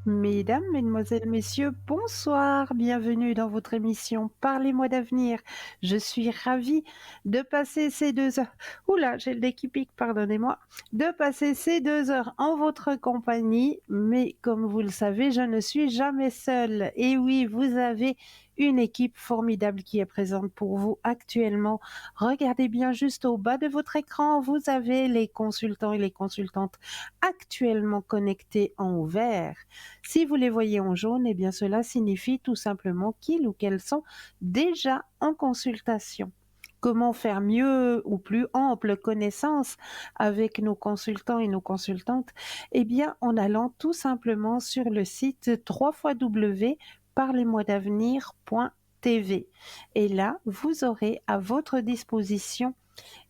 Mesdames, mesdemoiselles, messieurs, bonsoir, bienvenue dans votre émission Parlez-moi d'avenir. Je suis ravie de passer ces 2 heures oula, j'ai le nez qui pique, pardonnez-moi, de passer ces 2 heures en votre compagnie, mais comme vous le savez, je ne suis jamais seule. Et oui, vous avez une équipe formidable qui est présente pour vous actuellement. Regardez bien juste au bas de votre écran, vous avez les consultants et les consultantes actuellement connectés en vert. Si vous les voyez en jaune, eh bien cela signifie tout simplement qu'ils ou qu'elles sont déjà en consultation. Comment faire mieux ou plus ample connaissance avec nos consultants et nos consultantes? Eh bien, en allant tout simplement sur le site www.parlez-moi-d'avenir.tv. Et là, vous aurez à votre disposition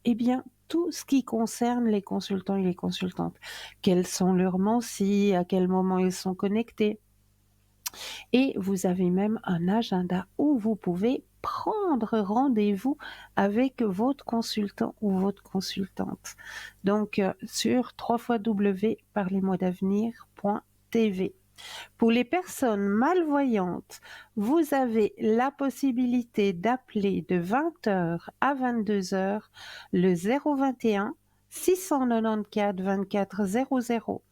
eh bien, tout ce qui concerne les consultants et les consultantes. Quels sont leurs mensis, à quel moment ils sont connectés. Et vous avez même un agenda où vous pouvez prendre rendez-vous avec votre consultant ou votre consultante. Donc, sur www.parlez-moi-d'avenir.tv. Pour les personnes malvoyantes, vous avez la possibilité d'appeler de 20 h à 22 h le 021 694 24 00.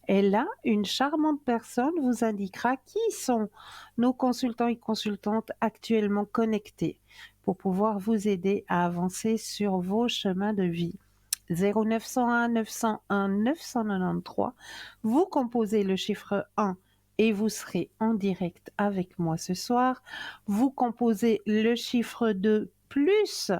Et là, une charmante personne vous indiquera qui sont nos consultants et consultantes actuellement connectés pour pouvoir vous aider à avancer sur vos chemins de vie. 0901 901 993, vous composez le chiffre 1 et vous serez en direct avec moi ce soir. Vous composez le chiffre 2 plus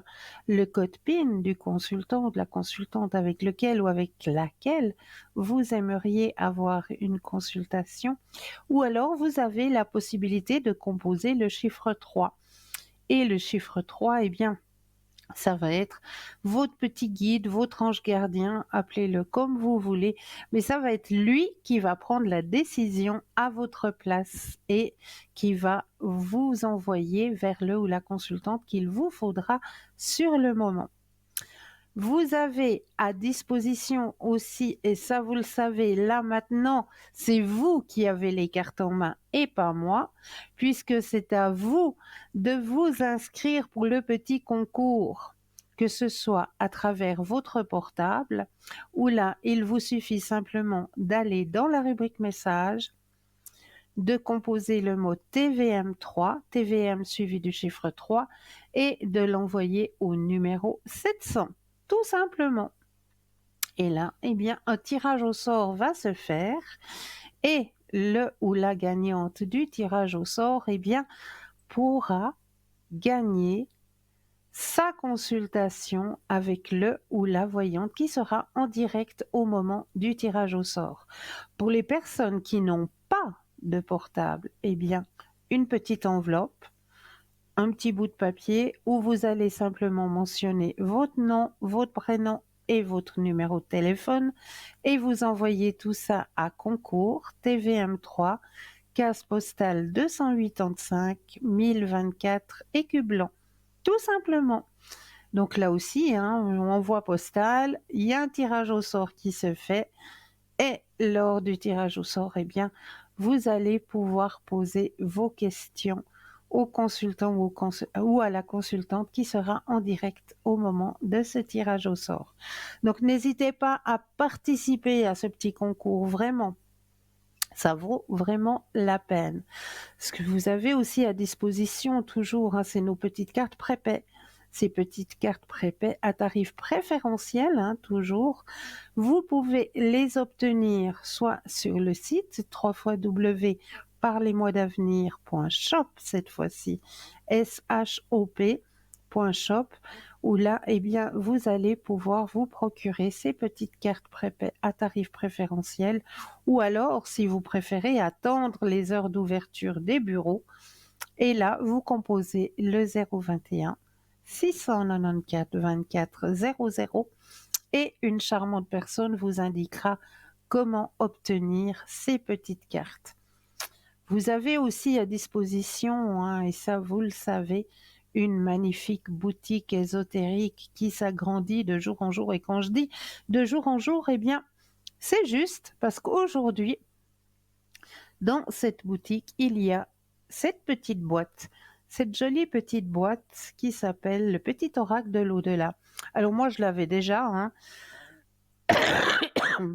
le code PIN du consultant ou de la consultante avec lequel ou avec laquelle vous aimeriez avoir une consultation. Ou alors vous avez la possibilité de composer le chiffre 3. Et le chiffre 3, eh bien, ça va être votre petit guide, votre ange gardien, appelez-le comme vous voulez, mais ça va être lui qui va prendre la décision à votre place et qui va vous envoyer vers le ou la consultante qu'il vous faudra sur le moment. Vous avez à disposition aussi, et ça vous le savez, là maintenant, c'est vous qui avez les cartes en main et pas moi, puisque c'est à vous de vous inscrire pour le petit concours, que ce soit à travers votre portable, ou là, il vous suffit simplement d'aller dans la rubrique message, de composer le mot TVM3, TVM suivi du chiffre 3, et de l'envoyer au numéro 700, tout simplement. Et là, eh bien, un tirage au sort va se faire et le ou la gagnante du tirage au sort, eh bien, pourra gagner sa consultation avec le ou la voyante qui sera en direct au moment du tirage au sort. Pour les personnes qui n'ont pas de portable, eh bien, une petite enveloppe, un petit bout de papier où vous allez simplement mentionner votre nom, votre prénom et votre numéro de téléphone et vous envoyez tout ça à concours TVM3, case postale 285 1024 Écublens. Tout simplement. Donc là aussi, envoi postal, il y a un tirage au sort qui se fait et lors du tirage au sort, eh bien, vous allez pouvoir poser vos questions au consultant ou à la consultante qui sera en direct au moment de ce tirage au sort. Donc n'hésitez pas à participer à ce petit concours, vraiment. Ça vaut vraiment la peine. Ce que vous avez aussi à disposition toujours, c'est nos petites cartes prépaies. Ces petites cartes prépaies à tarif préférentiel, toujours. Vous pouvez les obtenir soit sur le site www.parlez-moi-d'avenir.shop cette fois-ci, shop.shop, où là, eh bien, vous allez pouvoir vous procurer ces petites cartes prépaies à tarif préférentiel, ou alors, si vous préférez, attendre les heures d'ouverture des bureaux. Et là, vous composez le 021 694 24 00 et une charmante personne vous indiquera comment obtenir ces petites cartes. Vous avez aussi à disposition, et ça vous le savez, une magnifique boutique ésotérique qui s'agrandit de jour en jour. Et quand je dis de jour en jour, eh bien, c'est juste parce qu'aujourd'hui, Dans cette boutique, il y a cette petite boîte, cette jolie petite boîte qui s'appelle le petit oracle de l'au-delà. Alors moi, je l'avais déjà, hein,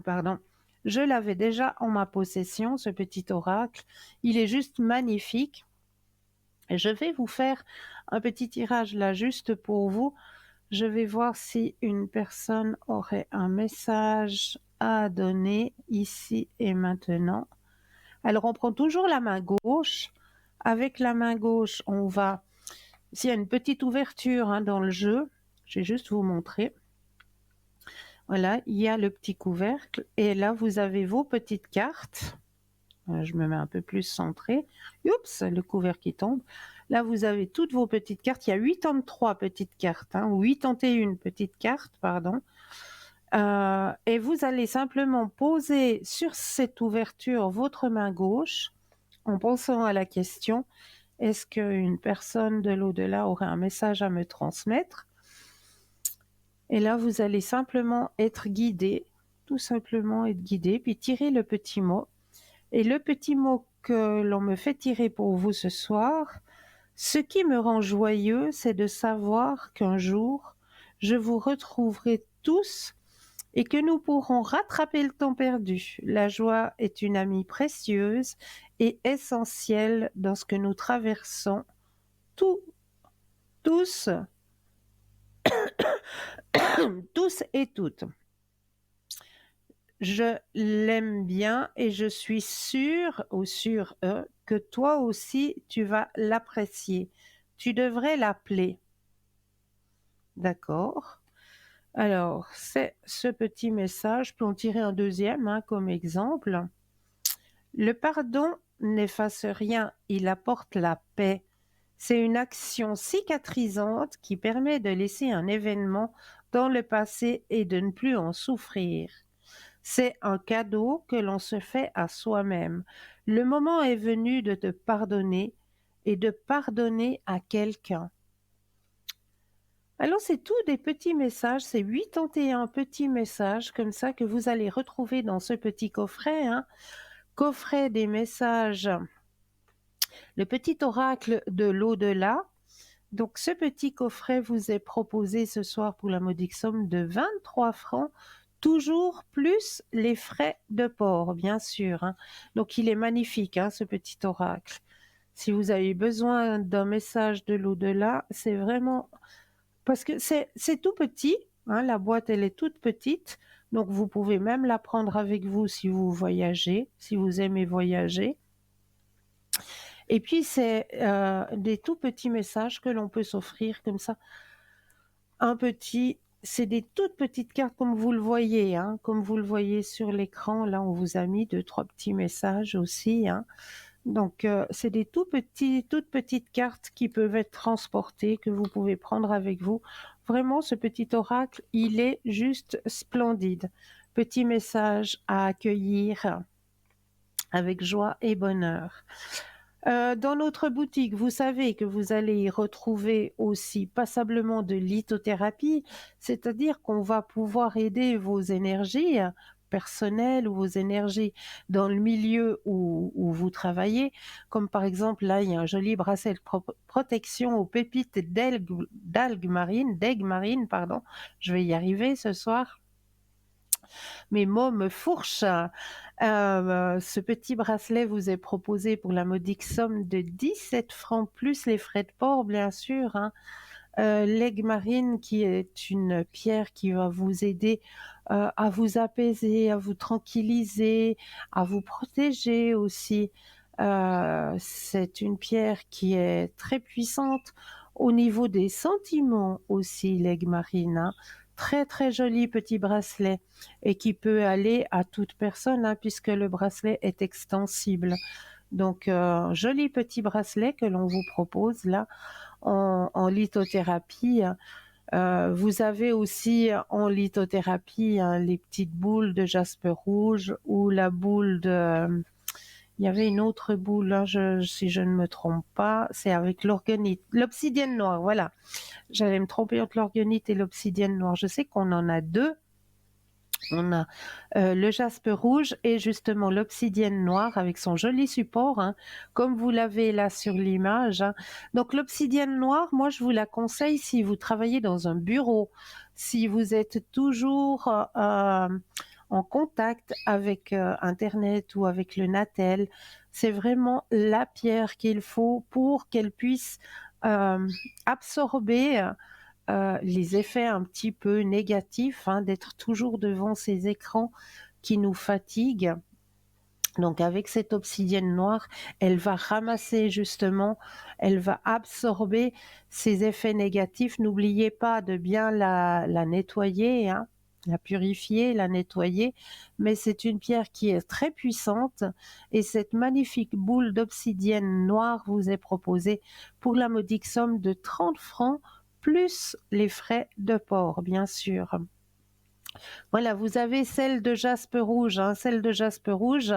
pardon. Je l'avais déjà en ma possession, ce petit oracle. Il est juste magnifique. Et je vais vous faire un petit tirage là, juste pour vous. Je vais voir si une personne aurait un message à donner ici et maintenant. Alors, on prend toujours la main gauche. Avec la main gauche, on va... S'il y a une petite ouverture hein, dans le jeu, je vais juste vous montrer. Voilà, il y a le petit couvercle. Et là, vous avez vos petites cartes. Je me mets un peu plus centré. Oups, le couvercle qui tombe. Là, vous avez toutes vos petites cartes. Il y a 83 petites cartes, hein, ou 81 petites cartes, pardon. Et vous allez simplement poser sur cette ouverture votre main gauche en pensant à la question: est-ce qu'une personne de l'au-delà aurait un message à me transmettre? Et là, vous allez simplement être guidé, tout simplement être guidé, puis tirer le petit mot. Et le petit mot que l'on me fait tirer pour vous ce soir: ce qui me rend joyeux, c'est de savoir qu'un jour, je vous retrouverai tous et que nous pourrons rattraper le temps perdu. La joie est une amie précieuse et essentielle dans ce que nous traversons tous, tous, tous et toutes. Je l'aime bien et je suis sûre ou sûre que toi aussi tu vas l'apprécier. Tu devrais l'appeler. D'accord? Alors, c'est ce petit message. Je peux en tirer un deuxième hein, comme exemple. Le pardon n'efface rien, il apporte la paix. C'est une action cicatrisante qui permet de laisser un événement dans le passé et de ne plus en souffrir. C'est un cadeau que l'on se fait à soi-même. Le moment est venu de te pardonner et de pardonner à quelqu'un. Alors, c'est tout des petits messages, c'est 81 petits messages comme ça que vous allez retrouver dans ce petit coffret, hein. Coffret des messages, le petit oracle de l'au-delà. Donc, ce petit coffret vous est proposé ce soir pour la modique somme de 23 francs, toujours plus les frais de port, bien sûr, hein. Donc, il est magnifique, hein, ce petit oracle. Si vous avez besoin d'un message de l'au-delà, c'est vraiment... Parce que c'est tout petit, hein, la boîte, elle est toute petite. Donc, vous pouvez même la prendre avec vous si vous voyagez, si vous aimez voyager. Et puis, c'est des tout petits messages que l'on peut s'offrir comme ça. C'est des toutes petites cartes comme vous le voyez, hein, comme vous le voyez sur l'écran. Là, on vous a mis 2-3 petits messages aussi, hein. Donc, c'est des toutes petites cartes qui peuvent être transportées, que vous pouvez prendre avec vous. Vraiment, ce petit oracle, il est juste splendide. Petit message à accueillir avec joie et bonheur. Dans notre boutique, vous savez que vous allez y retrouver aussi passablement de lithothérapie, c'est-à-dire qu'on va pouvoir aider vos énergies personnelles ou vos énergies dans le milieu où vous travaillez, comme par exemple là, il y a un joli bracelet de protection aux pépites d'algues marines, pardon, je vais y arriver ce soir. Mes mots me fourchent. Ce petit bracelet vous est proposé pour la modique somme de 17 francs plus les frais de port, bien sûr, hein. L'aigle marine qui est une pierre qui va vous aider à vous apaiser, à vous tranquilliser, à vous protéger aussi. C'est une pierre qui est très puissante au niveau des sentiments aussi, l'aigle marine, hein. Très très joli petit bracelet et qui peut aller à toute personne hein, puisque le bracelet est extensible. Donc, joli petit bracelet que l'on vous propose là en lithothérapie. Vous avez aussi en lithothérapie hein, les petites boules de jaspe rouge ou la boule de... Il y avait une autre boule, hein, si je ne me trompe pas, c'est avec l'orgonite, l'obsidienne noire, voilà. J'allais me tromper entre l'orgonite et l'obsidienne noire. Je sais qu'on en a deux On a le jaspe rouge et justement l'obsidienne noire avec son joli support, hein, comme vous l'avez là sur l'image, hein. Donc l'obsidienne noire, moi je vous la conseille si vous travaillez dans un bureau, si vous êtes toujours en contact avec Internet ou avec le Natel. C'est vraiment la pierre qu'il faut pour qu'elle puisse euh, absorber les effets un petit peu négatifs, hein, d'être toujours devant ces écrans qui nous fatiguent. Donc avec cette obsidienne noire, elle va ramasser justement, elle va absorber ces effets négatifs. N'oubliez pas de bien la nettoyer, hein, la purifier, la nettoyer, mais c'est une pierre qui est très puissante et cette magnifique boule d'obsidienne noire vous est proposée pour la modique somme de 30 francs plus les frais de port, bien sûr. Voilà, vous avez celle de jaspe rouge, hein, celle de jaspe rouge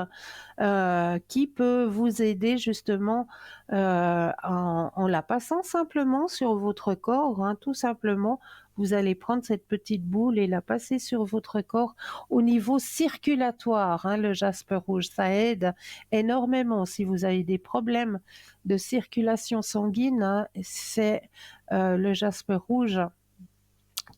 qui peut vous aider justement en la passant simplement sur votre corps, hein, tout simplement. Vous allez prendre cette petite boule et la passer sur votre corps au niveau circulatoire, hein, le jaspe rouge. Ça aide énormément si vous avez des problèmes de circulation sanguine, hein, c'est le jaspe rouge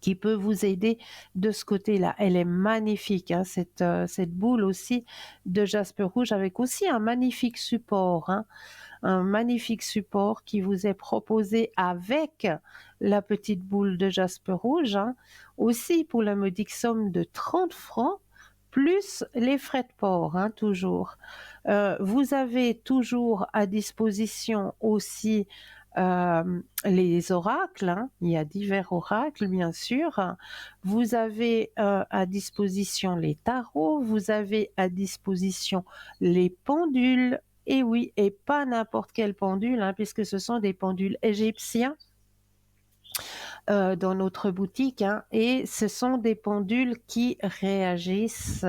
qui peut vous aider de ce côté-là. Elle est magnifique, hein, cette boule aussi de jaspe rouge avec aussi un magnifique support, hein, un magnifique support qui vous est proposé avec la petite boule de jaspe rouge, hein, aussi pour la modique somme de 30 francs plus les frais de port, hein, toujours. Vous avez toujours à disposition aussi les oracles, hein. Il y a divers oracles, bien sûr. Vous avez à disposition les tarots, vous avez à disposition les pendules, et oui, et pas n'importe quel pendule, hein, puisque ce sont des pendules égyptiens dans notre boutique, hein, et ce sont des pendules qui réagissent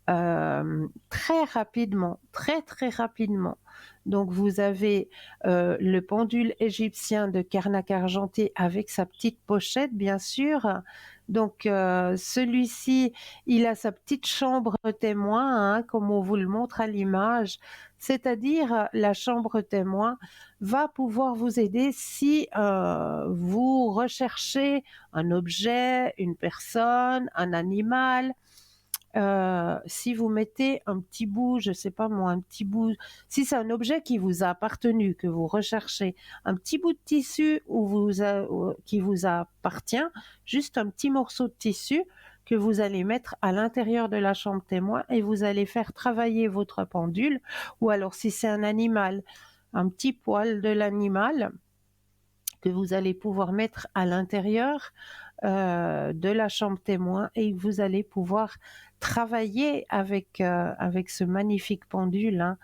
très rapidement, très très rapidement. Donc vous avez le pendule égyptien de Karnak argenté avec sa petite pochette, bien sûr. Donc celui-ci, il a sa petite chambre témoin, hein, comme on vous le montre à l'image. C'est-à-dire la chambre témoin va pouvoir vous aider si vous recherchez un objet, une personne, un animal, si vous mettez un petit bout, je sais pas moi, un petit bout, si c'est un objet qui vous a appartenu, que vous recherchez, un petit bout de tissu qui vous appartient, juste un petit morceau de tissu que vous allez mettre à l'intérieur de la chambre témoin et vous allez faire travailler votre pendule, ou alors si c'est un animal, un petit poil de l'animal que vous allez pouvoir mettre à l'intérieur de la chambre témoin et vous allez pouvoir travailler avec ce magnifique pendule, hein,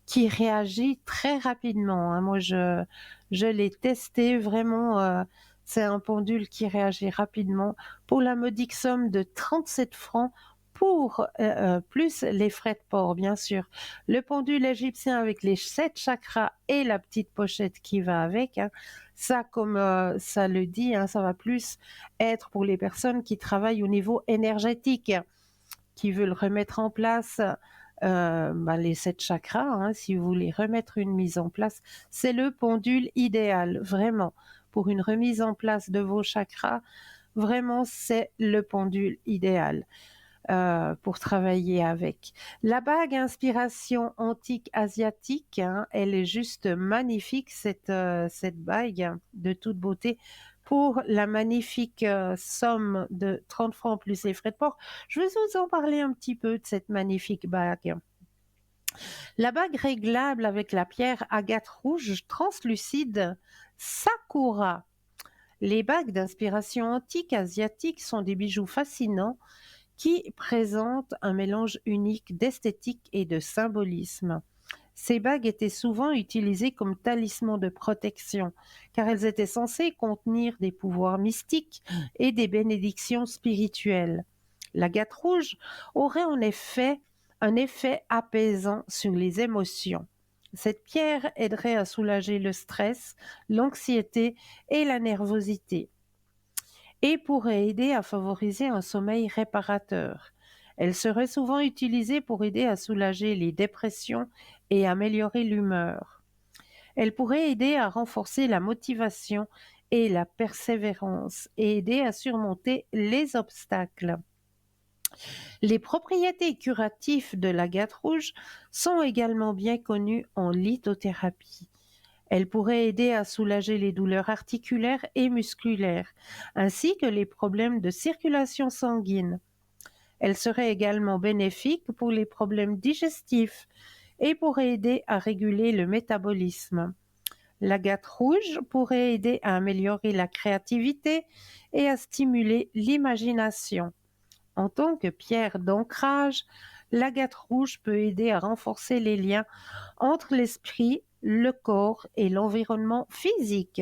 qui réagit très rapidement, hein. Moi, je l'ai testé vraiment. C'est un pendule qui réagit rapidement pour la modique somme de 37 francs pour plus les frais de port, bien sûr. Le pendule égyptien avec les 7 chakras et la petite pochette qui va avec, hein, ça, comme ça le dit, hein, ça va plus être pour les personnes qui travaillent au niveau énergétique, qui veulent remettre en place les 7 chakras, hein, si vous voulez remettre une mise en place, c'est le pendule idéal, vraiment. Pour une remise en place de vos chakras, vraiment, c'est le pendule idéal pour travailler avec. La bague inspiration antique asiatique, hein, elle est juste magnifique, cette bague de toute beauté. Pour la magnifique somme de 30 francs plus les frais de port, je vais vous en parler un petit peu de cette magnifique bague. La bague réglable avec la pierre agate rouge translucide Sakura. Les bagues d'inspiration antique asiatique sont des bijoux fascinants qui présentent un mélange unique d'esthétique et de symbolisme. Ces bagues étaient souvent utilisées comme talismans de protection, car elles étaient censées contenir des pouvoirs mystiques et des bénédictions spirituelles. L'agate rouge aurait en effet un effet apaisant sur les émotions. Cette pierre aiderait à soulager le stress, l'anxiété et la nervosité. et pourrait aider à favoriser un sommeil réparateur. Elle serait souvent utilisée pour aider à soulager les dépressions et améliorer l'humeur. Elle pourrait aider à renforcer la motivation et la persévérance et aider à surmonter les obstacles. Les propriétés curatives de l'agate rouge sont également bien connues en lithothérapie. Elle pourrait aider à soulager les douleurs articulaires et musculaires, ainsi que les problèmes de circulation sanguine. Elle serait également bénéfique pour les problèmes digestifs et pourrait aider à réguler le métabolisme. L'agate rouge pourrait aider à améliorer la créativité et à stimuler l'imagination. En tant que pierre d'ancrage, l'agate rouge peut aider à renforcer les liens entre l'esprit, le corps et l'environnement physique.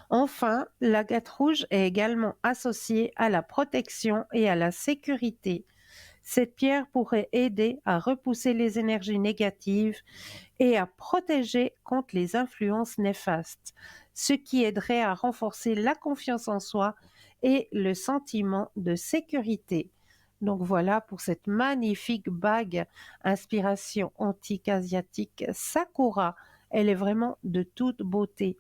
Enfin, l'agate rouge est également associée à la protection et à la sécurité. Cette pierre pourrait aider à repousser les énergies négatives et à protéger contre les influences néfastes, ce qui aiderait à renforcer la confiance en soi et le sentiment de sécurité. Donc voilà pour cette magnifique bague inspiration antique asiatique Sakura. Elle est vraiment de toute beauté.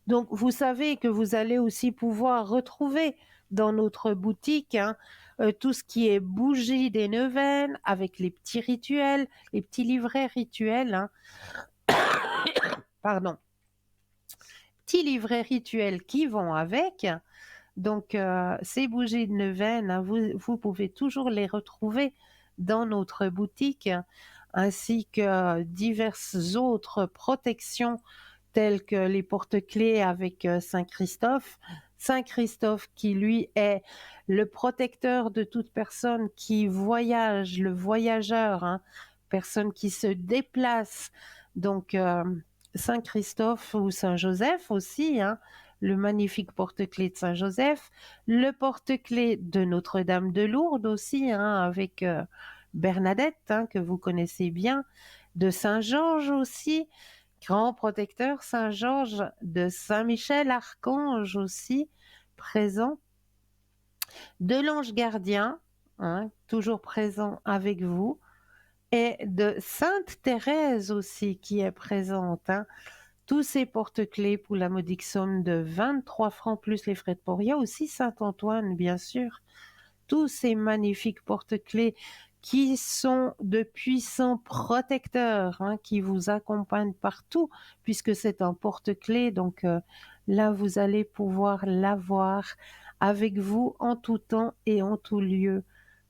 Donc vous savez que vous allez aussi pouvoir retrouver dans notre boutique tout ce qui est bougies des neuvaines avec les petits rituels, les petits livrets rituels, pardon, petits livrets rituels qui vont avec. Donc, ces bougies de neuvaine, vous pouvez toujours les retrouver dans notre boutique, ainsi que diverses autres protections telles que les porte-clés avec Saint Christophe. Saint Christophe qui, lui, est le protecteur de toute personne qui voyage, le voyageur, personne qui se déplace. Donc, Saint Christophe ou Saint Joseph aussi, le magnifique porte-clés de Saint-Joseph, le porte-clés de Notre-Dame de Lourdes aussi, avec Bernadette, que vous connaissez bien, de Saint-Georges aussi, grand protecteur Saint-Georges, de Saint-Michel Archange aussi, présent, de l'ange gardien, toujours présent avec vous, et de Sainte Thérèse aussi qui est présente, tous ces porte-clés pour la modique somme de 23 francs plus les frais de port. Il y a aussi Saint-Antoine, bien sûr. Tous ces magnifiques porte-clés qui sont de puissants protecteurs, qui vous accompagnent partout, puisque c'est un porte-clés. Donc là, vous allez pouvoir l'avoir avec vous en tout temps et en tout lieu.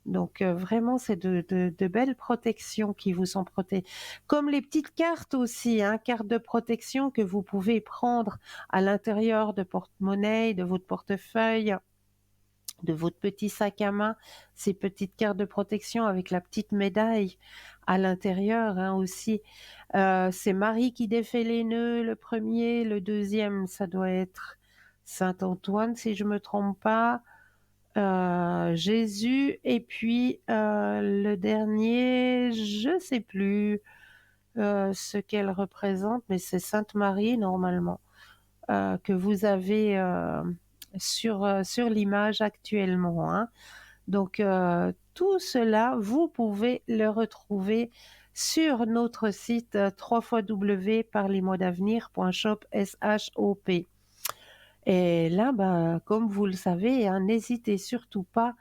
Donc vraiment, c'est de belles protections qui vous sont protégées. Comme les petites cartes aussi, cartes de protection que vous pouvez prendre à l'intérieur de porte-monnaie, de votre portefeuille, de votre petit sac à main, ces petites cartes de protection avec la petite médaille à l'intérieur aussi. C'est Marie qui défait les nœuds, le premier, le deuxième, ça doit être Saint-Antoine si je me trompe pas. Jésus et puis le dernier, je sais plus ce qu'elle représente, mais c'est Sainte Marie normalement que vous avez sur l'image actuellement. Donc tout cela, vous pouvez le retrouver sur notre site www.parlesmoisdavenir.shop. Et là, comme vous le savez, n'hésitez surtout pas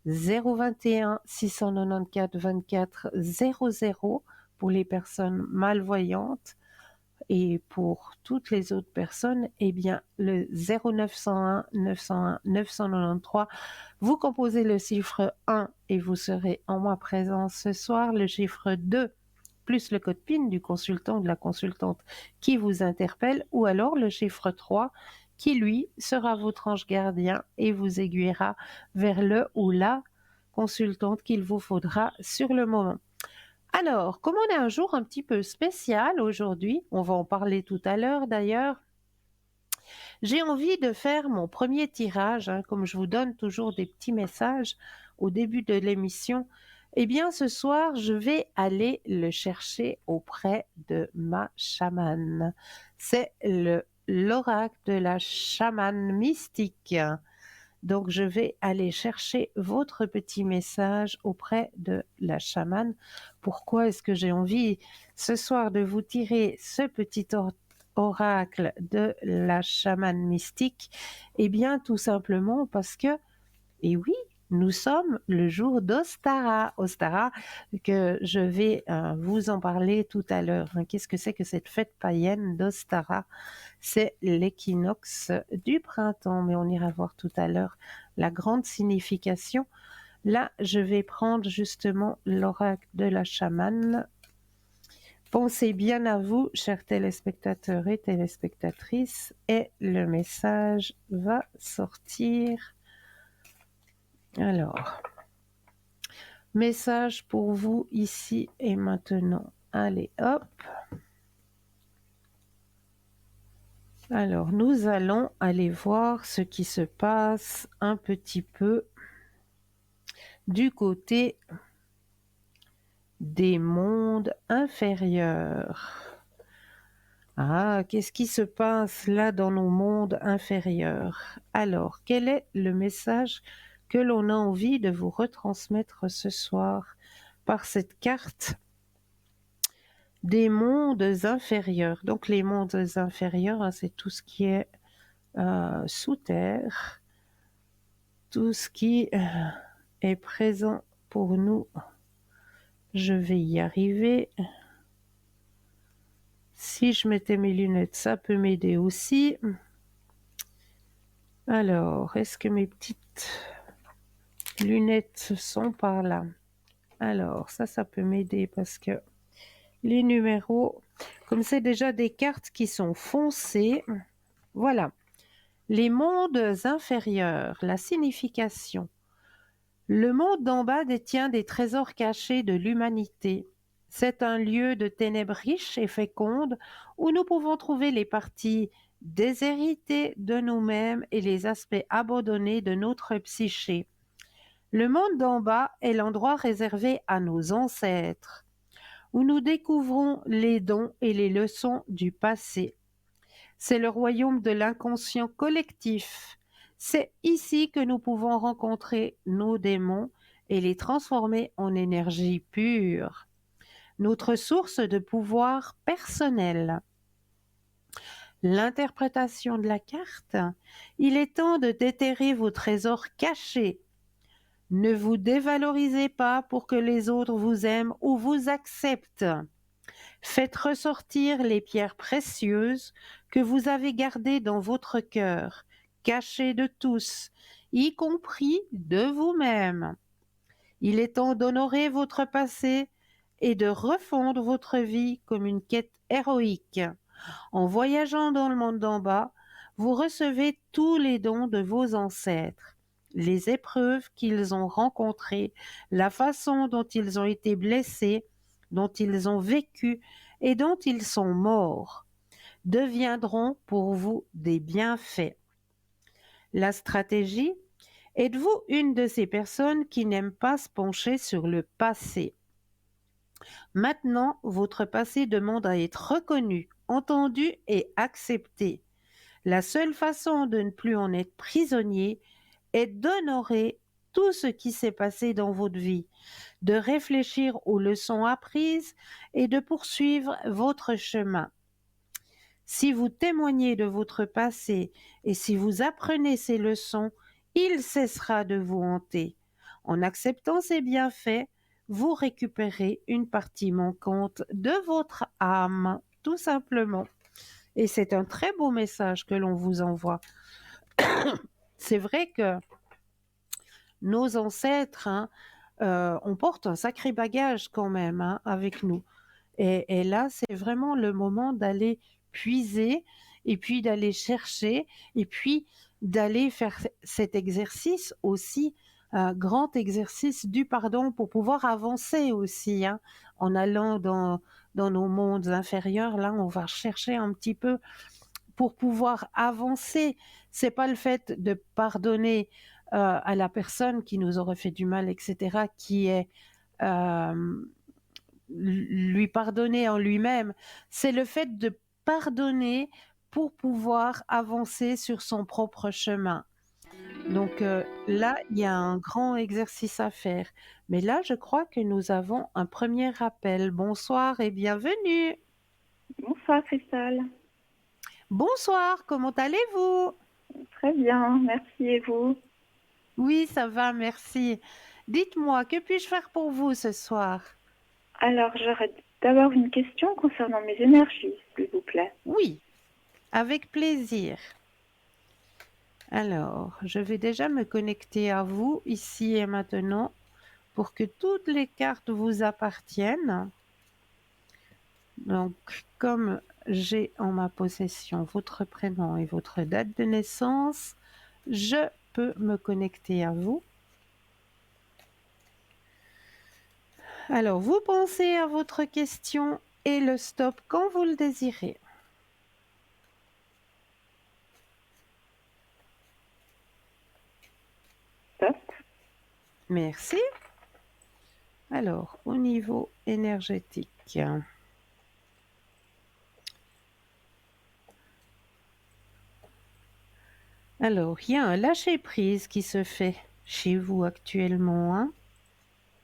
021 694 24 00 pour les personnes malvoyantes et pour toutes les autres personnes, le 0901 901 993. Vous composez le chiffre 1 et vous serez en ma présence ce soir, le chiffre 2 plus le code PIN du consultant ou de la consultante qui vous interpelle, ou alors le chiffre 3 qui, lui, sera votre ange gardien et vous aiguillera vers le ou la consultante qu'il vous faudra sur le moment. Alors, comme on est un jour un petit peu spécial aujourd'hui, on va en parler tout à l'heure d'ailleurs, j'ai envie de faire mon premier tirage, comme je vous donne toujours des petits messages au début de l'émission. Eh bien, ce soir, je vais aller le chercher auprès de ma chamane. C'est le l'oracle de la chamane mystique. Donc, je vais aller chercher votre petit message auprès de la chamane. Pourquoi est-ce que j'ai envie ce soir de vous tirer ce petit oracle de la chamane mystique? Eh bien, tout simplement parce que, et oui, nous sommes le jour d'Ostara. Ostara, que je vais vous en parler tout à l'heure. Qu'est-ce que c'est que cette fête païenne d'Ostara? C'est l'équinoxe du printemps, mais on ira voir tout à l'heure la grande signification. Là, je vais prendre justement l'oracle de la chamane. Pensez bien à vous, chers téléspectateurs et téléspectatrices, et le message va sortir. Alors, message pour vous ici et maintenant. Allez, hop. Alors, nous allons aller voir ce qui se passe un petit peu du côté des mondes inférieurs. Ah, qu'est-ce qui se passe là dans nos mondes inférieurs? Alors, quel est le message que l'on a envie de vous retransmettre ce soir par cette carte des mondes inférieurs? Donc, les mondes inférieurs, c'est tout ce qui est sous terre, tout ce qui est présent pour nous. Je vais y arriver. Si je mettais mes lunettes, ça peut m'aider aussi. Alors, est-ce que mes petites lunettes sont par là? Alors, ça peut m'aider parce que les numéros, comme c'est déjà des cartes qui sont foncées, voilà. Les mondes inférieurs, la signification. Le monde d'en bas détient des trésors cachés de l'humanité. C'est un lieu de ténèbres riches et fécondes où nous pouvons trouver les parties déshéritées de nous-mêmes et les aspects abandonnés de notre psyché. Le monde d'en bas est l'endroit réservé à nos ancêtres, où nous découvrons les dons et les leçons du passé. C'est le royaume de l'inconscient collectif. C'est ici que nous pouvons rencontrer nos démons et les transformer en énergie pure, notre source de pouvoir personnel. L'interprétation de la carte, il est temps de déterrer vos trésors cachés. Ne vous dévalorisez pas pour que les autres vous aiment ou vous acceptent. Faites ressortir les pierres précieuses que vous avez gardées dans votre cœur, cachées de tous, y compris de vous-même. Il est temps d'honorer votre passé et de refondre votre vie comme une quête héroïque. En voyageant dans le monde d'en bas, vous recevez tous les dons de vos ancêtres, les épreuves qu'ils ont rencontrées, la façon dont ils ont été blessés, dont ils ont vécu et dont ils sont morts, deviendront pour vous des bienfaits. La stratégie: êtes-vous une de ces personnes qui n'aiment pas se pencher sur le passé? Maintenant, votre passé demande à être reconnu, entendu et accepté. La seule façon de ne plus en être prisonnier est d'honorer tout ce qui s'est passé dans votre vie, de réfléchir aux leçons apprises et de poursuivre votre chemin. Si vous témoignez de votre passé et si vous apprenez ces leçons, il cessera de vous hanter. En acceptant ces bienfaits, vous récupérez une partie manquante de votre âme, tout simplement. Et c'est un très beau message que l'on vous envoie. C'est vrai que nos ancêtres, on porte un sacré bagage quand même avec nous. Et là, c'est vraiment le moment d'aller puiser et puis d'aller chercher et puis d'aller faire cet exercice aussi, grand exercice du pardon pour pouvoir avancer aussi, en allant dans nos mondes inférieurs. Là, on va chercher un petit peu pour pouvoir avancer. C'est pas le fait de pardonner à la personne qui nous aurait fait du mal, etc., qui est lui pardonner en lui-même. C'est le fait de pardonner pour pouvoir avancer sur son propre chemin. Donc là, il y a un grand exercice à faire. Mais là, je crois que nous avons un premier appel. Bonsoir et bienvenue. Bonsoir Christelle. Bonsoir, comment allez-vous? Très bien, merci et vous? Oui, ça va, merci. Dites-moi, que puis-je faire pour vous ce soir? Alors j'aurais d'abord une question concernant mes énergies, s'il vous plaît. Oui, avec plaisir. Alors, je vais déjà me connecter à vous ici et maintenant pour que toutes les cartes vous appartiennent. Donc, comme j'ai en ma possession votre prénom et votre date de naissance, je peux me connecter à vous. Alors, vous pensez à votre question et le stop quand vous le désirez. Top. Merci. Alors, au niveau énergétique, alors, il y a un lâcher-prise qui se fait chez vous actuellement, hein,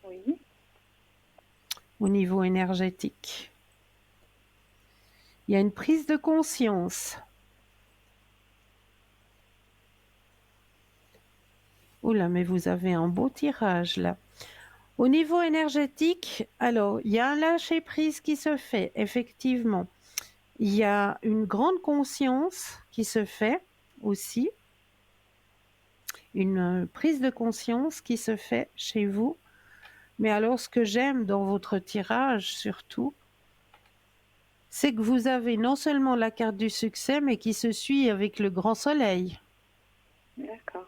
Oui, au niveau énergétique. Il y a une prise de conscience. Oula, mais vous avez un beau tirage là. Au niveau énergétique, alors, il y a un lâcher-prise qui se fait, effectivement. Il y a une grande conscience qui se fait aussi, une prise de conscience qui se fait chez vous. Mais alors, ce que j'aime dans votre tirage, surtout, c'est que vous avez non seulement la carte du succès, mais qui se suit avec le grand soleil. d'accord.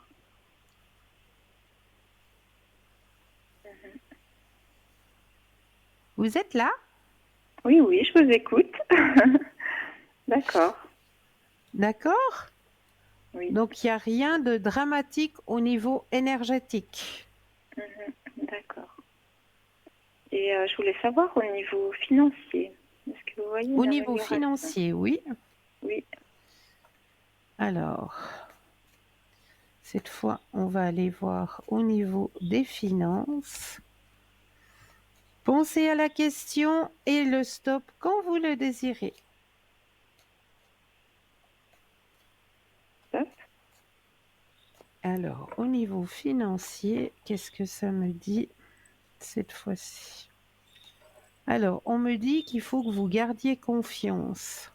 Vous êtes là? Oui, oui, je vous écoute. D'accord, D'accord? oui. Donc, il n'y a rien de dramatique au niveau énergétique. D'accord. Et je voulais savoir au niveau financier, est-ce que vous voyez Au une niveau amélioration? financier, oui. Oui, Alors, cette fois, on va aller voir au niveau des finances. Pensez à la question et le stop quand vous le désirez. top. Alors, au niveau financier, qu'est-ce que ça me dit cette fois-ci? Alors, on me dit qu'il faut que vous gardiez confiance.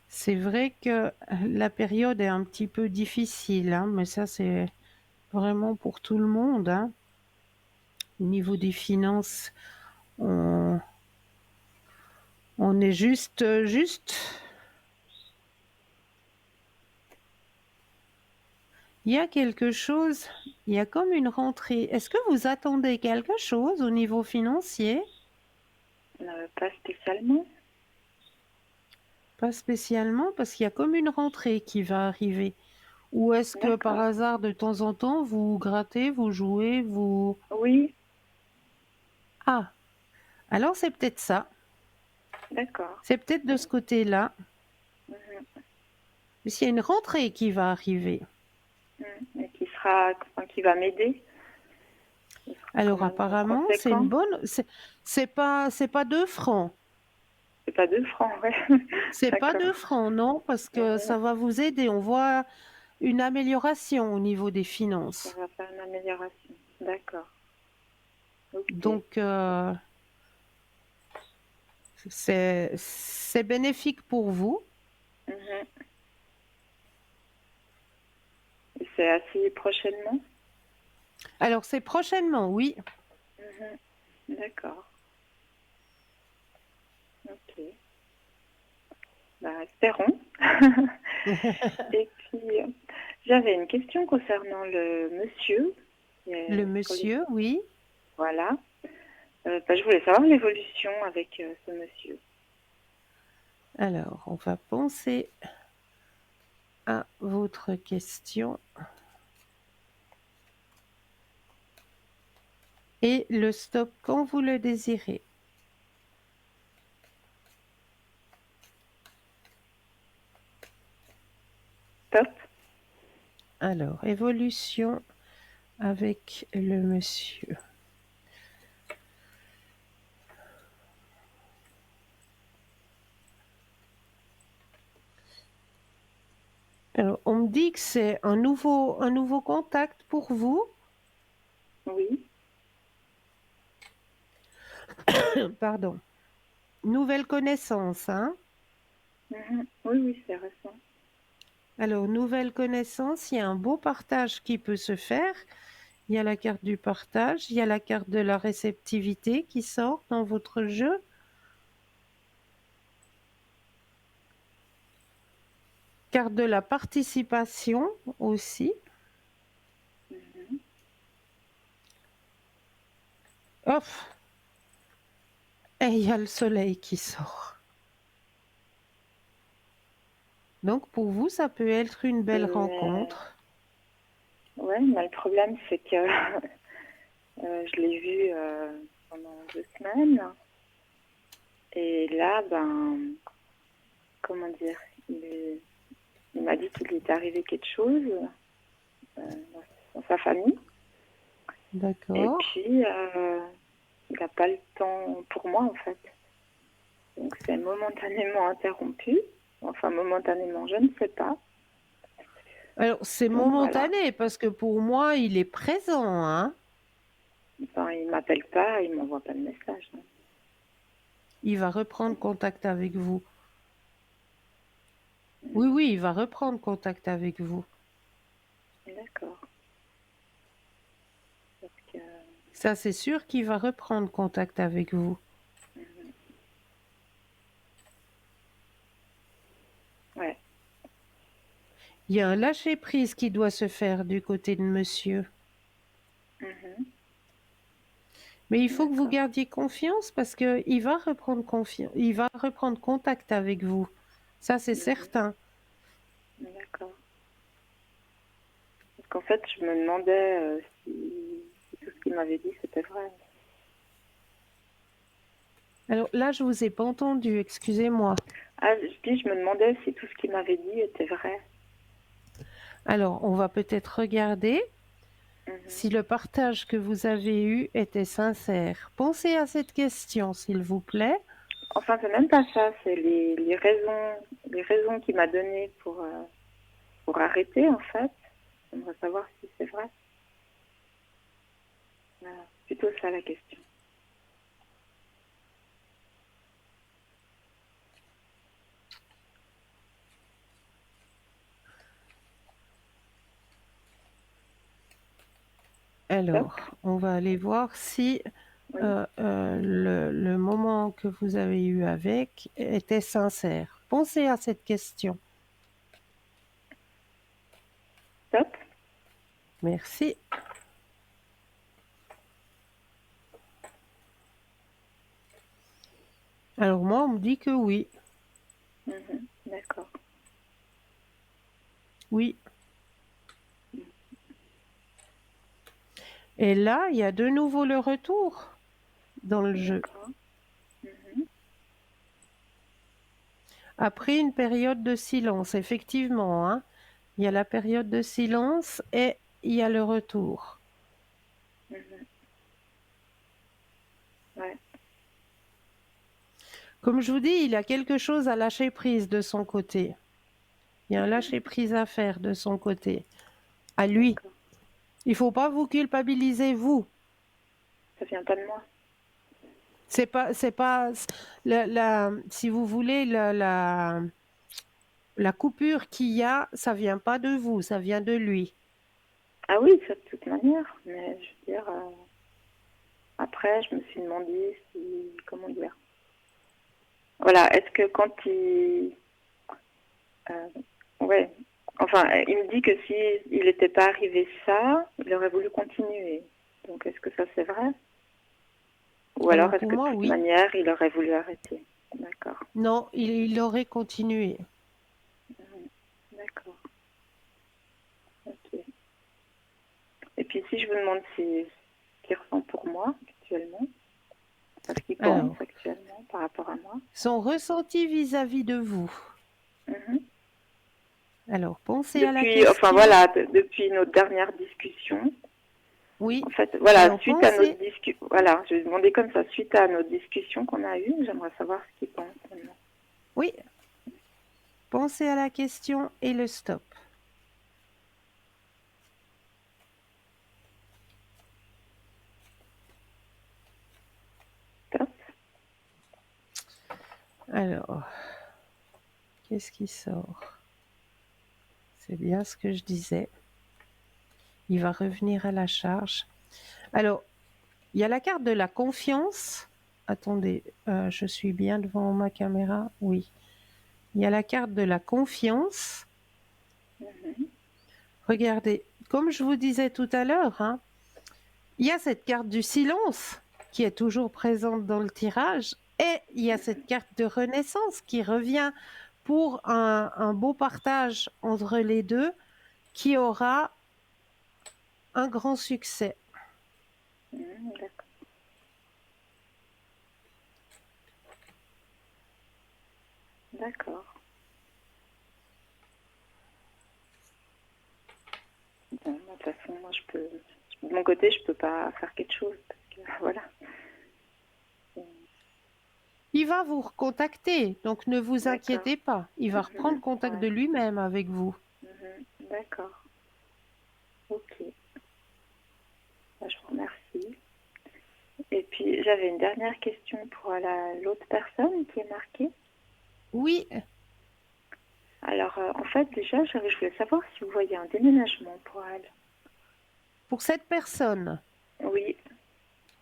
C'est vrai que la période est un petit peu difficile, hein, mais ça, c'est vraiment pour tout le monde, hein. Au niveau des finances, on, on est juste. Il y a quelque chose, il y a comme une rentrée. Est-ce que vous attendez quelque chose au niveau financier? Pas spécialement. Pas spécialement, parce qu'il y a comme une rentrée qui va arriver. Ou est-ce que par D'accord. hasard, de temps en temps, vous grattez, vous jouez, vous... Oui, Ah, alors c'est peut-être ça. d'accord. C'est peut-être de ce côté-là. Mais s'il y a une rentrée qui va arriver. Et qui va m'aider. Ce sera quand Alors même apparemment, c'est une conséquent. bonne... C'est pas 2 francs. C'est pas 2 francs, ouais. C'est pas D'accord. 2 francs, non, parce que Mhm. ça va vous aider. On voit une amélioration au niveau des Ça finances. va faire une amélioration. D'accord. Ok. Donc, c'est bénéfique pour vous. Mhm. Et c'est assez prochainement? Alors, c'est prochainement, oui. Mhm. D'accord. Ok. Bah, espérons. Et puis, j'avais une question concernant le monsieur. Le Pour monsieur, oui. Voilà. Bah, je voulais savoir l'évolution avec ce monsieur. Alors, on va penser à votre question. Et le stop quand vous le désirez. Alors, évolution avec le monsieur. Alors, on me dit que c'est un nouveau contact pour vous. Oui. Pardon. Nouvelle connaissance, hein? Oui, oui, c'est récent. Alors, nouvelle connaissance, il y a un beau partage qui peut se faire. Il y a la carte du partage, il y a la carte de la réceptivité qui sort dans votre jeu. Carte de la participation aussi. Hop! Et il y a le soleil qui sort. Donc pour vous, ça peut être une belle rencontre. Ouais, mais le problème, c'est que je l'ai vu pendant 2 semaines. Et là, comment dire, il m'a dit qu'il était arrivé quelque chose dans sa famille. Et D'accord. puis, il n'a pas le temps pour moi, en fait. Donc, c'est momentanément interrompu. Enfin, momentanément, je ne sais pas. Alors c'est Donc, voilà. momentané parce que pour moi, il est présent, hein. Enfin, il ne m'appelle pas, il ne m'envoie pas de message. Hein. Il va reprendre contact avec vous. Oui, oui, il va reprendre contact avec vous. D'accord. Parce que, Ça, c'est sûr qu'il va reprendre contact avec vous. ouais. Il y a un lâcher-prise qui doit se faire du côté de monsieur. Mhm. Mais il faut que vous D'accord. gardiez confiance parce qu'il va reprendre il va reprendre contact avec vous. Ça, c'est certain. D'accord. Parce qu'en fait, je me demandais si tout ce qu'il m'avait dit, c'était vrai. Alors là, je vous ai pas entendu, excusez-moi. Ah, je me demandais si tout ce qu'il m'avait dit était vrai. Alors, on va peut-être regarder si le partage que vous avez eu était sincère. Pensez à cette question, s'il vous plaît. Enfin, c'est même pas ça, c'est les raisons qu'il m'a données pour arrêter, en fait. J'aimerais savoir si c'est vrai. Voilà. Plutôt ça la question. Top. Alors, on va aller voir si Oui. le moment que vous avez eu avec était sincère. Pensez à cette question. Top. Merci. Alors moi, on me dit que oui. D'accord. Oui. Et là, il y a de nouveau le retour dans le jeu. D'accord. Après une période de silence, effectivement, hein, il y a la période de silence et il y a le retour. Ouais. Comme je vous dis, il y a quelque chose à lâcher prise de son côté. Il y a un lâcher prise à faire de son côté. À lui. D'accord. Il ne faut pas vous culpabiliser, vous. Ça vient pas de moi. C'est pas, si vous voulez, la coupure qu'il y a, ça vient pas de vous, ça vient de lui. Ah oui, ça de toute manière. Mais je veux dire, après, je me suis demandé si, comment dire. Voilà, est-ce que quand ouais, enfin, il me dit que si il n'était pas arrivé ça, il aurait voulu continuer. Donc, est-ce que ça c'est vrai? Ou alors, Alors est-ce pour que de moi, toute oui. manière, il aurait voulu arrêter? D'accord, Non, il aurait continué. d'accord, ok. Et puis, si je vous demande ce qu'il ressent pour moi actuellement, ce qu'il pense Alors, actuellement par rapport à moi. son ressenti vis-à-vis de vous. Mhm. Alors, pensez à la Enfin question. voilà, depuis notre dernière discussion. Oui. En fait, voilà, Alors, suite à notre pensez. discussion, voilà, je vais demander comme ça, suite à notre discussion qu'on a eue, j'aimerais savoir ce qu'ils pensent maintenant. Oui. Pensez à la question et le stop. Top. Alors, qu'est-ce qui sort? C'est bien ce que je disais. Il va revenir à la charge. Alors, il y a la carte de la confiance. Attendez, je suis bien devant ma caméra. Oui. Il y a la carte de la confiance. Regardez, comme je vous disais tout à l'heure, hein, il y a cette carte du silence qui est toujours présente dans le tirage et il y a cette carte de renaissance qui revient pour un beau partage entre les deux qui aura un grand succès. D'accord. D'accord. Bon, de toute façon, moi, de mon côté, je peux pas faire quelque chose parce que voilà. Il va vous recontacter, donc ne vous D'accord. inquiétez pas. Il va reprendre contact Ouais. de lui-même avec vous. D'accord. Ok. Je vous remercie. Et puis, j'avais une dernière question pour l'autre personne qui est marquée. Oui. Alors, en fait, déjà, je voulais savoir si vous voyez un déménagement pour elle. Pour cette personne, Oui,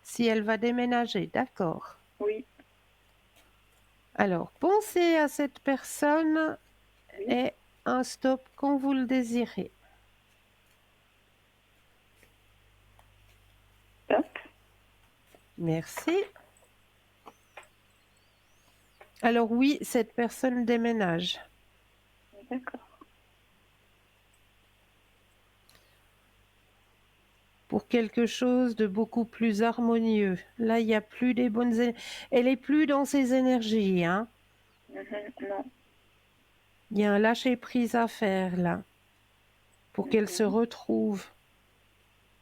si elle va déménager, d'accord. oui, Alors, pensez à cette personne oui. et un stop quand vous le désirez. Top. Merci. Alors oui, cette personne déménage. D'accord. Pour quelque chose de beaucoup plus harmonieux. Là, il n'y a plus des bonnes. Elle est plus dans ses énergies, hein. Non. Il y a un lâcher-prise à faire là, pour qu'elle se retrouve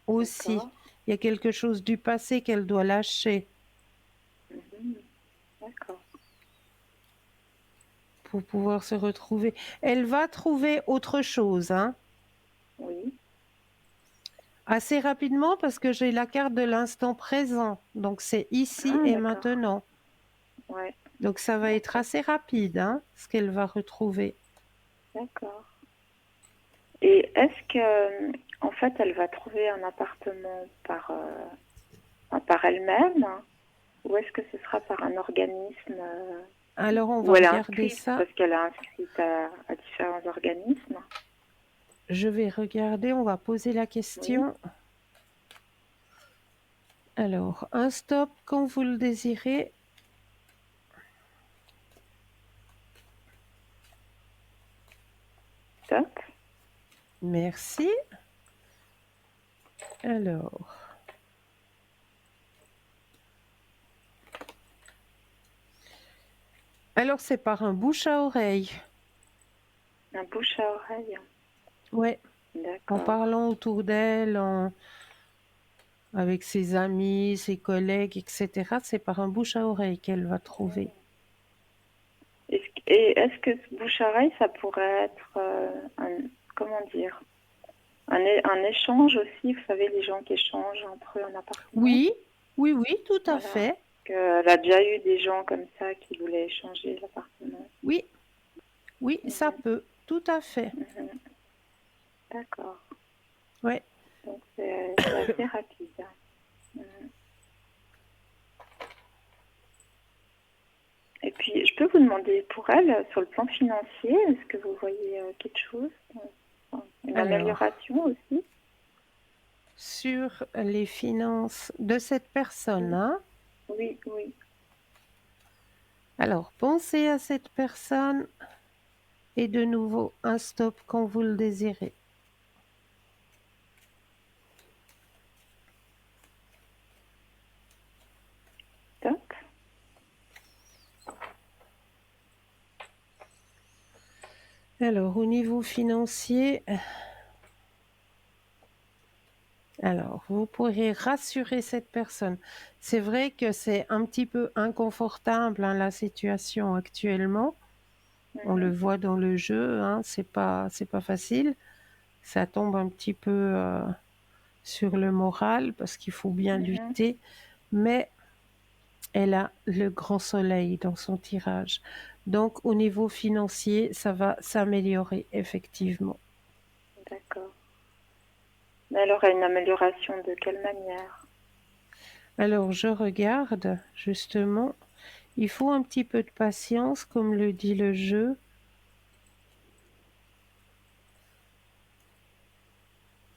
aussi. D'accord. Il y a quelque chose du passé qu'elle doit lâcher D'accord. pour pouvoir se retrouver. Elle va trouver autre chose, hein. Oui. Assez rapidement parce que j'ai la carte de l'instant présent. Donc c'est ici Ah, et d'accord. maintenant. Ouais. Donc ça va être assez rapide, hein, ce qu'elle va retrouver. D'accord. Et est-ce que, en fait, elle va trouver un appartement par elle-même, ou est-ce que ce sera par un organisme Alors on où va elle est regarder inscrite, ça. parce qu'elle est inscrite à différents organismes? Je vais regarder, on va poser la Oui. question. Alors, un stop quand vous le désirez. Top. Merci. Alors c'est par un bouche à oreille. Un bouche à oreille. Ouais. En D'accord. parlant autour d'elle, avec ses amis, ses collègues, etc. C'est par un bouche à oreille qu'elle va trouver. Et est-ce que ce bouche à oreille, ça pourrait être comment dire, un échange aussi? Vous savez, les gens qui échangent entre eux un appartement. Oui, oui, oui, tout à Voilà. fait. Elle a déjà eu des gens comme ça qui voulaient échanger l'appartement. Oui, oui, ça peut, tout à fait. D'accord. Ouais. Donc c'est assez rapide. Et puis, je peux vous demander pour elle, sur le plan financier, est-ce que vous voyez quelque chose? Une amélioration aussi? Sur les finances de cette personne, hein? Oui, oui. Alors, pensez à cette personne et de nouveau un stop quand vous le désirez. Top. Alors, au niveau financier, alors, vous pourrez rassurer cette personne. C'est vrai que c'est un petit peu inconfortable, hein, la situation actuellement. On le voit dans le jeu, hein, c'est pas facile. Ça tombe un petit peu sur le moral parce qu'il faut bien lutter, mais elle a le grand soleil dans son tirage. Donc, au niveau financier, ça va s'améliorer, effectivement. D'accord. Mais elle aura une amélioration de quelle manière? Alors, je regarde, justement, il faut un petit peu de patience, comme le dit le jeu.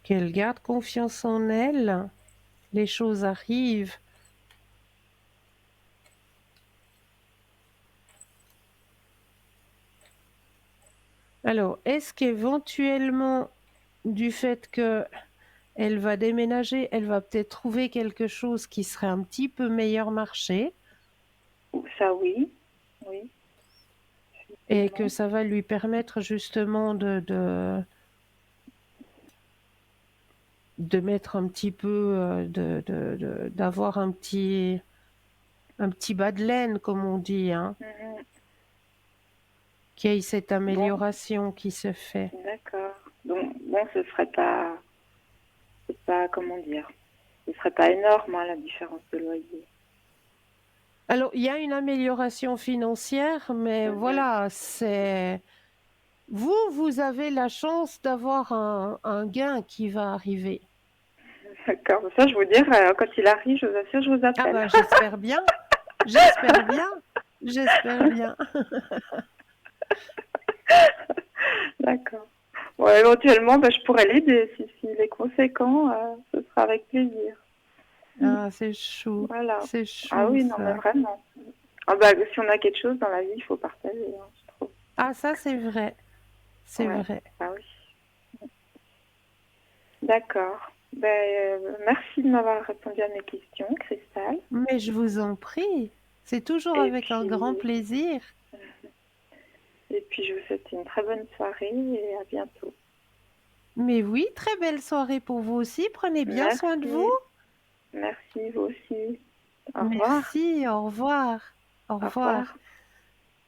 Qu'elle garde confiance en elle, les choses arrivent. Alors, est-ce qu'éventuellement, du fait que elle va déménager, elle va peut-être trouver quelque chose qui serait un petit peu meilleur marché Ça, oui. Oui. et que ça va lui permettre justement de mettre un petit peu, d'avoir un petit bas de laine, comme on dit, hein, qu'il y ait cette amélioration qui se fait. D'accord. Donc, bon, ce serait pas, comment dire, ce serait pas énorme, hein, la différence de loyer. Alors, il y a une amélioration financière, mais voilà, c'est... Vous avez la chance d'avoir un gain qui va arriver. D'accord. Ça, je vous dire, quand il arrive, je vous assure, je vous Ah appelle. bah, j'espère bien, j'espère bien, j'espère bien. D'accord. Bon, éventuellement, bah, je pourrais l'aider. S'il est conséquent, ce sera avec plaisir. Ah, c'est chou, Voilà. c'est Ah chou oui, non, mais ça. vraiment. Ah bah, si on a quelque chose dans la vie, il faut partager, hein, je trouve. Ah, ça c'est vrai, c'est Ouais. vrai. Ah oui. D'accord. Ben, merci de m'avoir répondu à mes questions, Cristal. Mais je vous en prie, c'est toujours Et avec un puis, grand plaisir. je vous souhaite une très bonne soirée et à bientôt. Mais oui, très belle soirée pour vous aussi, prenez bien soin de vous. Merci. Merci, vous aussi. Au revoir. Merci, au revoir. Au Au revoir.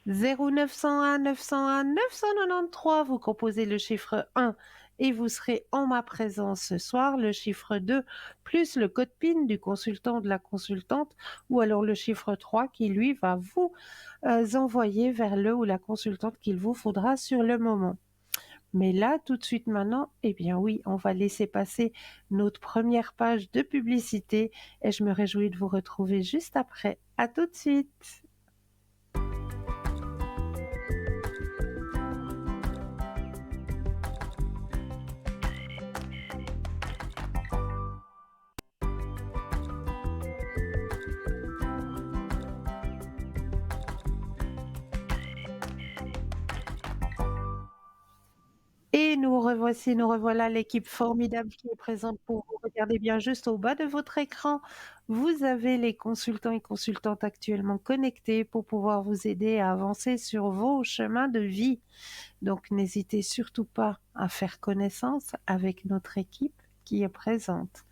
revoir. 0901 901 993, vous composez le chiffre 1 et vous serez en ma présence ce soir, le chiffre 2 plus le code PIN du consultant ou de la consultante, ou alors le chiffre 3 qui lui va vous envoyer vers le ou la consultante qu'il vous faudra sur le moment. Mais là, tout de suite maintenant, eh bien oui, on va laisser passer notre première page de publicité et je me réjouis de vous retrouver juste après. À tout de suite. Et nous revoici, nous revoilà l'équipe formidable qui est présente pour vous. Regardez bien juste au bas de votre écran. Vous avez les consultants et consultantes actuellement connectés pour pouvoir vous aider à avancer sur vos chemins de vie. Donc n'hésitez surtout pas à faire connaissance avec notre équipe qui est présente.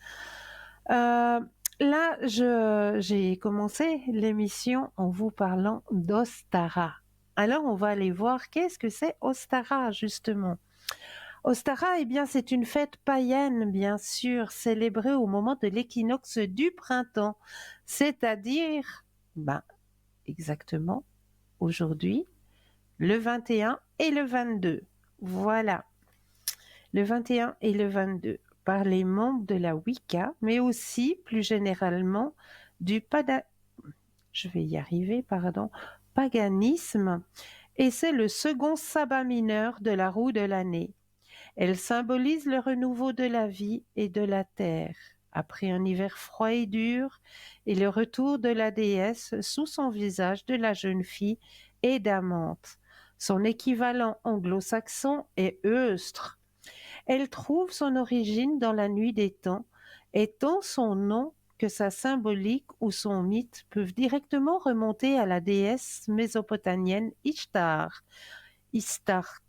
Là, j'ai commencé l'émission en vous parlant d'Ostara. Alors, on va aller voir qu'est-ce que c'est Ostara, justement. Ostara, eh bien, c'est une fête païenne, bien sûr, célébrée au moment de l'équinoxe du printemps, c'est-à-dire, ben, exactement, aujourd'hui, le 21 et le 22. Voilà, le 21 et le 22, par les membres de la Wicca, mais aussi, plus généralement, du je vais y arriver, pardon, paganisme, et c'est le second sabbat mineur de la roue de l'année. Elle symbolise le renouveau de la vie et de la terre, après un hiver froid et dur, et le retour de la déesse sous son visage de la jeune fille Édamante. Son équivalent anglo-saxon est Eustre. Elle trouve son origine dans la nuit des temps, et tant son nom que sa symbolique ou son mythe peuvent directement remonter à la déesse mésopotamienne Ishtar, Istart,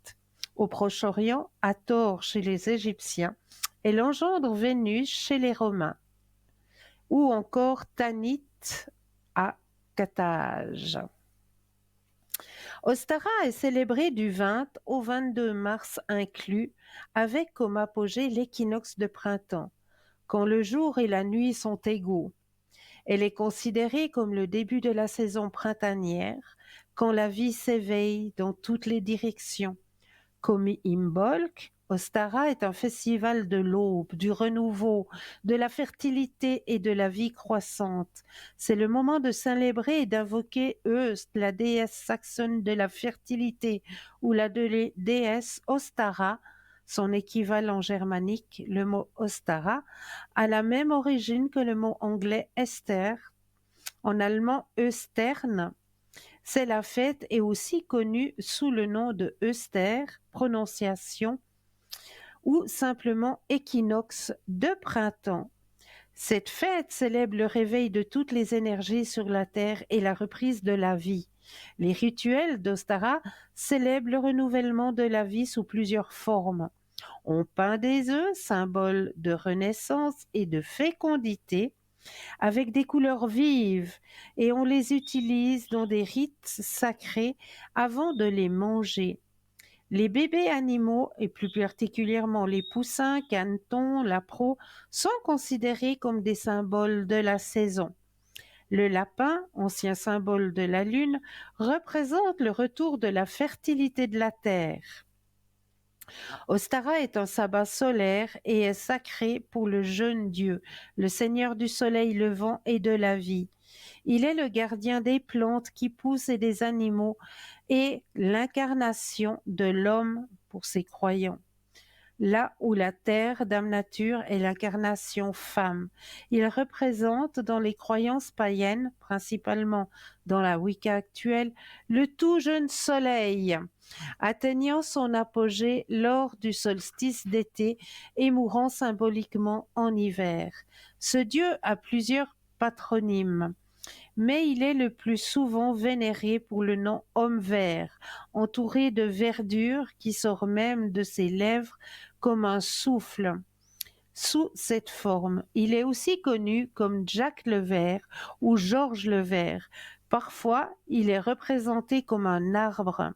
au Proche-Orient, Hathor chez les Égyptiens, et l'engendre Vénus chez les Romains, ou encore Tanit à Carthage. Ostara est célébré du 20 au 22 mars inclus, avec comme apogée l'équinoxe de printemps, quand le jour et la nuit sont égaux. Elle est considérée comme le début de la saison printanière, quand la vie s'éveille dans toutes les directions. Comme Imbolc, Ostara est un festival de l'aube, du renouveau, de la fertilité et de la vie croissante. C'est le moment de célébrer et d'invoquer Eust, la déesse saxonne de la fertilité, ou la déesse Ostara, son équivalent germanique, le mot Ostara, a la même origine que le mot anglais Esther, en allemand Östern. C'est la fête est aussi connue sous le nom de Öster, prononciation, ou simplement équinoxe de printemps. Cette fête célèbre le réveil de toutes les énergies sur la terre et la reprise de la vie. Les rituels d'Ostara célèbrent le renouvellement de la vie sous plusieurs formes. On peint des œufs, symbole de renaissance et de fécondité, avec des couleurs vives, et on les utilise dans des rites sacrés avant de les manger. Les bébés animaux, et plus particulièrement les poussins, canetons, lapros, sont considérés comme des symboles de la saison. Le lapin, ancien symbole de la lune, représente le retour de la fertilité de la terre. Ostara est un sabbat solaire et est sacré pour le jeune dieu, le seigneur du soleil levant et de la vie. Il est le gardien des plantes qui poussent et des animaux et l'incarnation de l'homme pour ses croyants. Là où la terre, Dame Nature, est l'incarnation femme. Il représente dans les croyances païennes, principalement dans la Wicca actuelle, le tout jeune soleil, atteignant son apogée lors du solstice d'été et mourant symboliquement en hiver. Ce dieu a plusieurs patronymes, mais il est le plus souvent vénéré pour le nom homme vert, entouré de verdure qui sort même de ses lèvres comme un souffle. Sous cette forme, il est aussi connu comme Jack le Vert ou Georges le Vert. Parfois, il est représenté comme un arbre.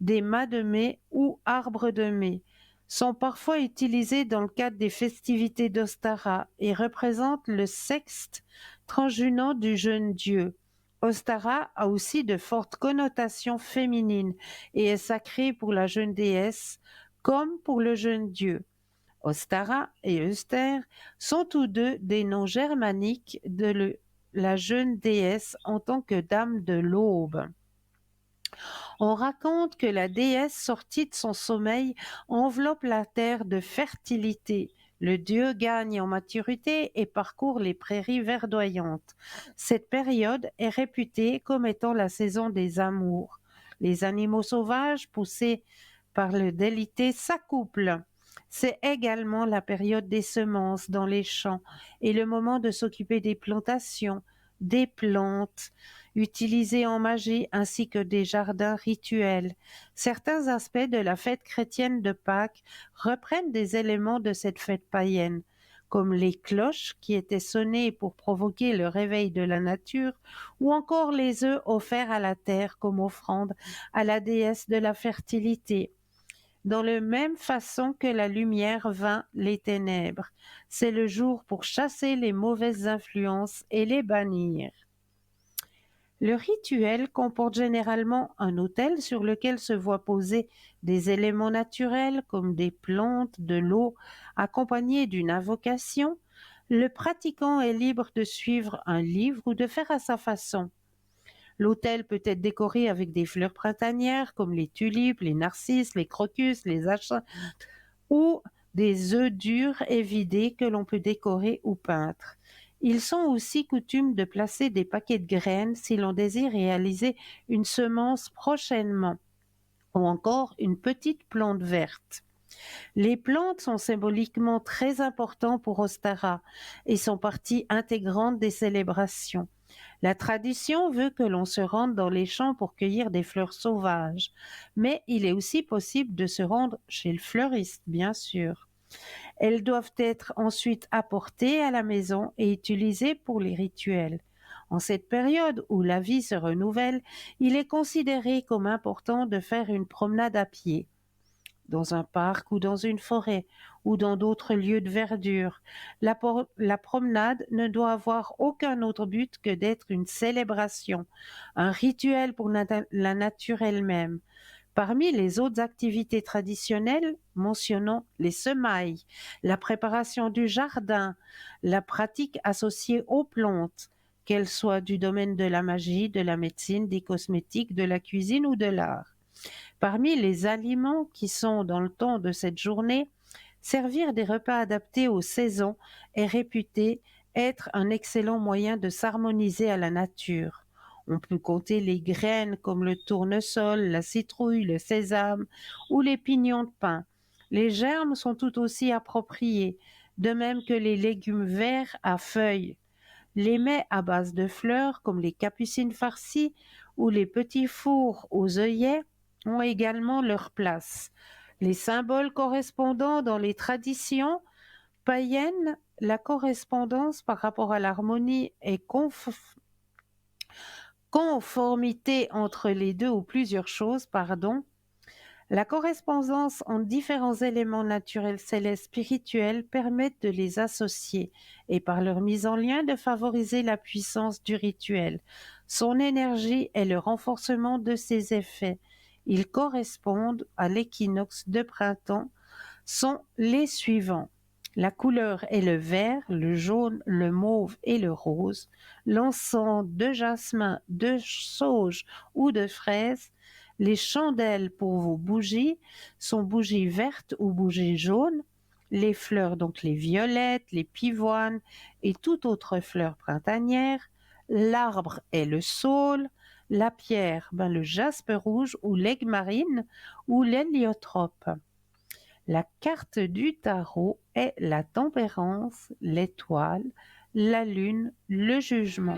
Des mâts de mai ou arbres de mai sont parfois utilisés dans le cadre des festivités d'Ostara et représentent le sexte transjunant du jeune dieu. Ostara a aussi de fortes connotations féminines et est sacré pour la jeune déesse comme pour le jeune dieu. Ostara et Öster sont tous deux des noms germaniques de la jeune déesse en tant que dame de l'aube. On raconte que la déesse sortie de son sommeil enveloppe la terre de fertilité. Le dieu gagne en maturité et parcourt les prairies verdoyantes. Cette période est réputée comme étant la saison des amours. Les animaux sauvages, poussés par le délité, s'accouplent. C'est également la période des semences dans les champs et le moment de s'occuper des plantations, des plantes utilisées en magie ainsi que des jardins rituels. Certains aspects de la fête chrétienne de Pâques reprennent des éléments de cette fête païenne, comme les cloches qui étaient sonnées pour provoquer le réveil de la nature, ou encore les œufs offerts à la terre comme offrande à la déesse de la fertilité. Dans la même façon que la lumière vainc les ténèbres, c'est le jour pour chasser les mauvaises influences et les bannir. Le rituel comporte généralement un autel sur lequel se voient poser des éléments naturels comme des plantes, de l'eau, accompagnés d'une invocation. Le pratiquant est libre de suivre un livre ou de faire à sa façon. L'autel peut être décoré avec des fleurs printanières comme les tulipes, les narcisses, les crocus, les achathes ou des œufs durs et vidés que l'on peut décorer ou peindre. Ils sont aussi coutumes de placer des paquets de graines si l'on désire réaliser une semence prochainement, ou encore une petite plante verte. Les plantes sont symboliquement très importantes pour Ostara et sont partie intégrante des célébrations. La tradition veut que l'on se rende dans les champs pour cueillir des fleurs sauvages, mais il est aussi possible de se rendre chez le fleuriste, bien sûr. Elles doivent être ensuite apportées à la maison et utilisées pour les rituels. En cette période où la vie se renouvelle, il est considéré comme important de faire une promenade à pied dans un parc ou dans une forêt ou dans d'autres lieux de verdure. La promenade ne doit avoir aucun autre but que d'être une célébration, un rituel pour la nature elle-même. Parmi les autres activités traditionnelles, mentionnons les semailles, la préparation du jardin, la pratique associée aux plantes, qu'elles soient du domaine de la magie, de la médecine, des cosmétiques, de la cuisine ou de l'art. Parmi les aliments qui sont dans le temps de cette journée, servir des repas adaptés aux saisons est réputé être un excellent moyen de s'harmoniser à la nature. On peut compter les graines comme le tournesol, la citrouille, le sésame ou les pignons de pin. Les germes sont tout aussi appropriés, de même que les légumes verts à feuilles. Les mets à base de fleurs, comme les capucines farcies ou les petits fours aux œillets, ont également leur place. Les symboles correspondants dans les traditions païennes, la correspondance par rapport à l'harmonie et conformité entre les deux ou plusieurs choses, pardon, la correspondance entre différents éléments naturels, célestes, spirituels permettent de les associer et par leur mise en lien de favoriser la puissance du rituel, son énergie et le renforcement de ses effets. Ils correspondent à l'équinoxe de printemps, sont les suivants. La couleur est le vert, le jaune, le mauve et le rose. L'encens de jasmin, de sauge ou de fraise. Les chandelles pour vos bougies sont bougies vertes ou bougies jaunes. Les fleurs, donc les violettes, les pivoines et toute autre fleur printanière. L'arbre est le saule. La pierre, le jaspe rouge ou l'aigue marine ou l'héliotrope. La carte du tarot est la tempérance, l'étoile, la lune, le jugement.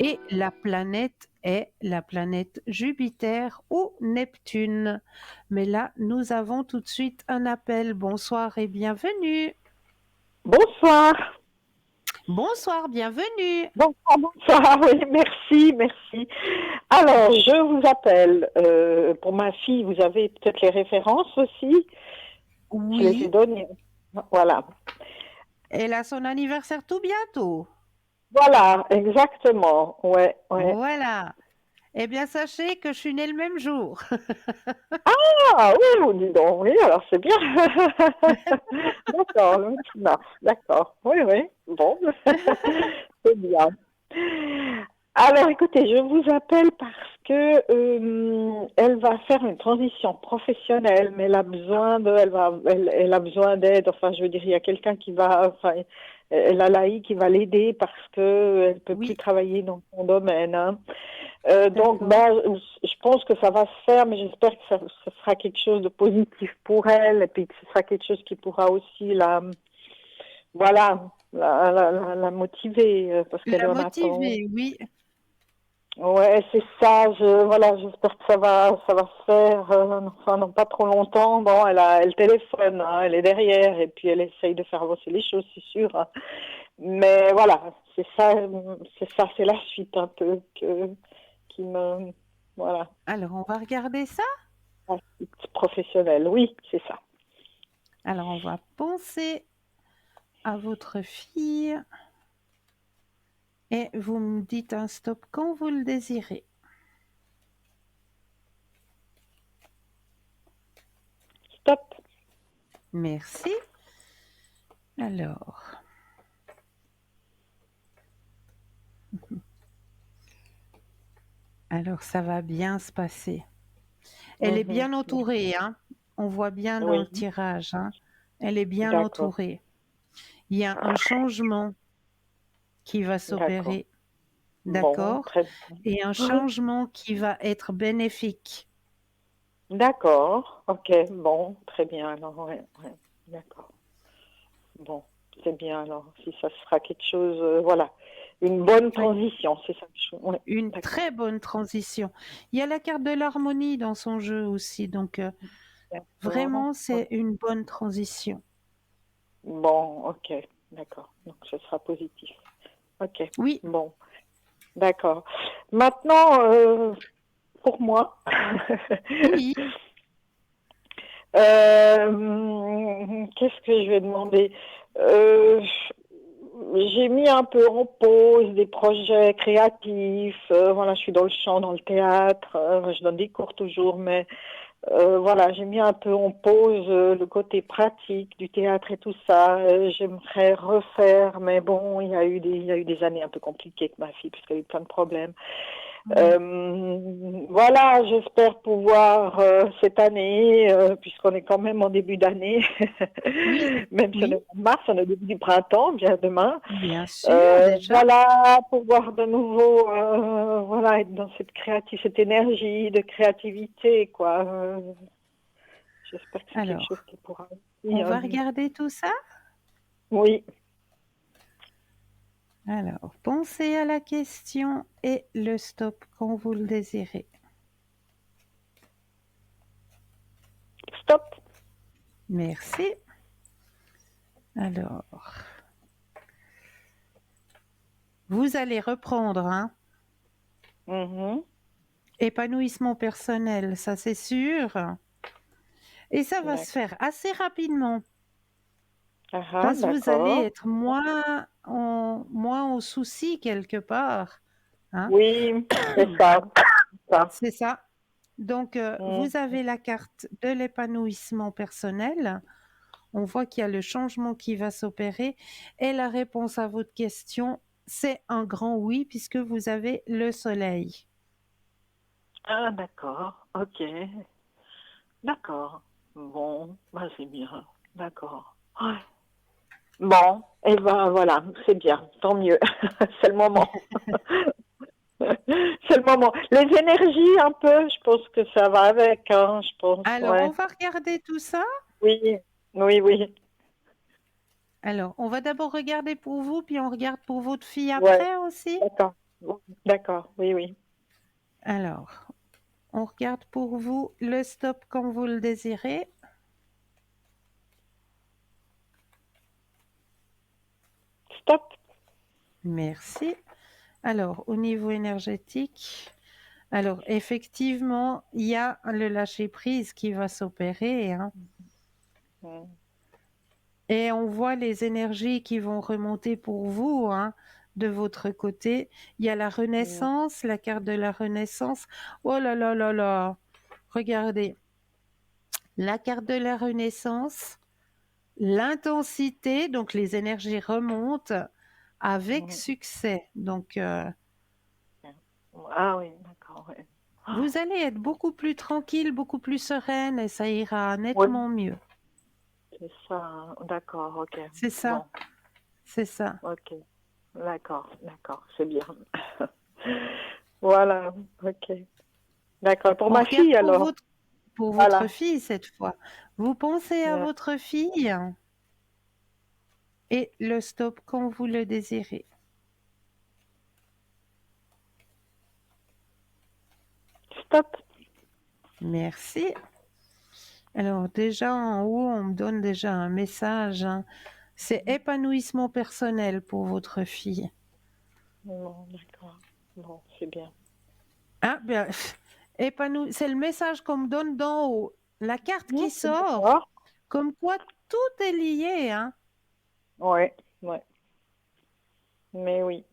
Et la planète est la planète Jupiter ou Neptune. Mais là, nous avons tout de suite un appel. Bonsoir et bienvenue. Bonsoir. Bonsoir, bienvenue. Bonsoir, bonsoir. Oui, merci, merci. Alors, je vous appelle pour ma fille. Vous avez peut-être les références aussi. Je les ai Oui, données. Voilà. elle a son anniversaire tout bientôt. Voilà, exactement. Ouais, ouais. Voilà. Eh bien, sachez que je suis née le même jour. Ah oui, vous dis donc. Oui, alors c'est bien. D'accord, le 28 mars. D'accord. Oui, oui. Bon, c'est bien. Alors, écoutez, je vous appelle parce que elle va faire une transition professionnelle, mais elle a besoin elle a besoin d'aide. Enfin, je veux dire, il y a quelqu'un qui va, enfin, elle a l'AI qui va l'aider parce que elle peut plus Oui, travailler dans son domaine. Hein. Donc, d'accord. je pense que ça va se faire, mais j'espère que ça sera quelque chose de positif pour elle, et puis que ce sera quelque chose qui pourra aussi voilà, la motiver, parce qu'elle La en attend. motiver, oui. Ouais, c'est ça. Voilà, j'espère que ça va se faire. Enfin, non, pas trop longtemps. Bon, elle téléphone, hein, elle est derrière, et puis elle essaye de faire avancer les choses, c'est sûr. Hein. Mais voilà, c'est la suite un peu qui me, voilà, Alors, on va regarder ça. la suite professionnelle. Oui, c'est ça. Alors, on va penser à votre fille et vous me dites un stop quand vous le désirez. Stop. Merci. Alors, ça va bien se passer. Elle est Mhm. bien entourée, hein. On voit bien dans le Oui, tirage, hein. Elle est bien d'accord, entourée. Il y a un changement qui va d'accord. s'opérer, Bon, d'accord? très Et un bien. changement qui va être bénéfique. D'accord. Ok. Bon, très bien. Alors, ouais, ouais. D'accord. Bon, c'est bien. Alors, si ça sera quelque chose, voilà, une bonne Oui, transition, c'est ça. Ouais, une d'accord. très bonne transition. Il y a la carte de l'harmonie dans son jeu aussi, donc D'accord. vraiment, c'est une bonne transition. Bon, ok. D'accord. Donc, ce sera positif. Ok. Oui, Bon, d'accord. Maintenant, pour moi, oui, qu'est-ce que je vais demander? Euh, j'ai mis un peu en pause des projets créatifs. Voilà, je suis dans le chant, dans le théâtre. Je donne des cours toujours, mais voilà, j'ai mis un peu en pause le côté pratique du théâtre et tout ça. J'aimerais refaire, mais bon, il y a eu des années un peu compliquées avec ma fille, puisqu'elle a eu plein de problèmes. oui, Voilà, j'espère pouvoir cette année, puisqu'on est quand même en début d'année, oui, même si on est oui, en mars, on est au début du printemps, bien demain. bien sûr, déjà. Voilà, pouvoir de nouveau, voilà, être dans cette créativité, cette énergie de créativité, quoi. J'espère que c'est quelque chose Alors, qui pourra on aussi, va regarder tout ça. oui, Alors, pensez à la question et le stop quand vous le désirez. stop. Merci. Alors, vous allez reprendre, hein. Mhm. Épanouissement personnel, ça c'est sûr. Et ça va se D'accord. faire assez rapidement Ah, ah, parce que vous allez d'accord. être moins au souci quelque part, hein. Oui, c'est ça, ça. C'est ça. Donc, Mm. vous avez la carte de l'épanouissement personnel. On voit qu'il y a le changement qui va s'opérer. Et la réponse à votre question, c'est un grand oui, puisque vous avez le soleil. Ah, d'accord, ok, d'accord. Bon, bah, c'est bien, d'accord. Ouais. Bon, et ben voilà, c'est bien, tant mieux. C'est le moment. C'est le moment. Les énergies, un peu, je pense que ça va avec, hein, je pense, Alors, on ouais. va regarder tout ça. Oui, oui, oui, Alors, on va d'abord regarder pour vous, puis on regarde pour votre fille ouais, après aussi. d'accord, d'accord, oui, oui. Alors, on regarde pour vous le stop quand vous le désirez. Stop. Merci. Alors, au niveau énergétique, alors effectivement, il y a le lâcher-prise qui va s'opérer, hein. Mm, Et on voit les énergies qui vont remonter pour vous, hein, de votre côté. Il y a la mm, renaissance, la carte de la renaissance. Oh là là là là. Regardez, la carte de la renaissance, l'intensité, donc les énergies remontent avec mm. succès. Donc, Ah oui, d'accord, ouais. Ah, vous allez être beaucoup plus tranquille, beaucoup plus sereine et ça ira oui, nettement mieux. c'est ça, hein. D'accord, ok. C'est ça, Bon, c'est ça. ok. D'accord, d'accord, c'est bien. Voilà, ok. D'accord. Pour On ma regarde fille, alors, pour votre voilà. fille cette fois. Vous pensez à Ouais. votre fille et le stop quand vous le désirez. Stop. Merci. Alors déjà en haut, on me donne déjà un message, hein. C'est épanouissement personnel pour votre fille. Non, d'accord. Bon, c'est bien. Ah bien, c'est le message qu'on me donne d'en haut. La carte qui sort, D'accord. comme quoi tout est lié, hein. Ouais, ouais. Mais oui.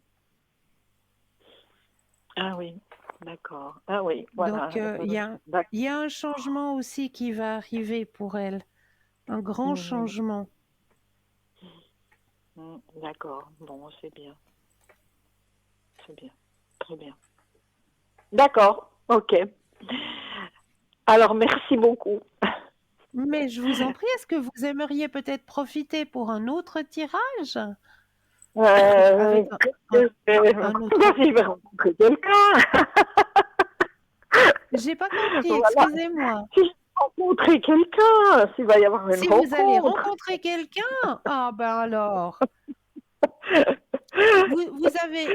Ah oui, d'accord. Ah oui, Donc voilà. il y a un changement aussi qui va arriver pour elle, un grand Mhm. changement. D'accord. Bon, c'est bien. C'est bien. Très bien. D'accord. Ok. Alors, merci beaucoup. Mais je vous en prie, est-ce que vous aimeriez peut-être profiter pour un autre tirage avec Qu'est-ce que je un fais? autre... Vas-y, je vais rencontrer quelqu'un. J'ai pas compris, Voilà. excusez-moi. Si je rencontrer quelqu'un, s'il va y avoir une Si vous allez rencontre. rencontrer quelqu'un, ah ben alors,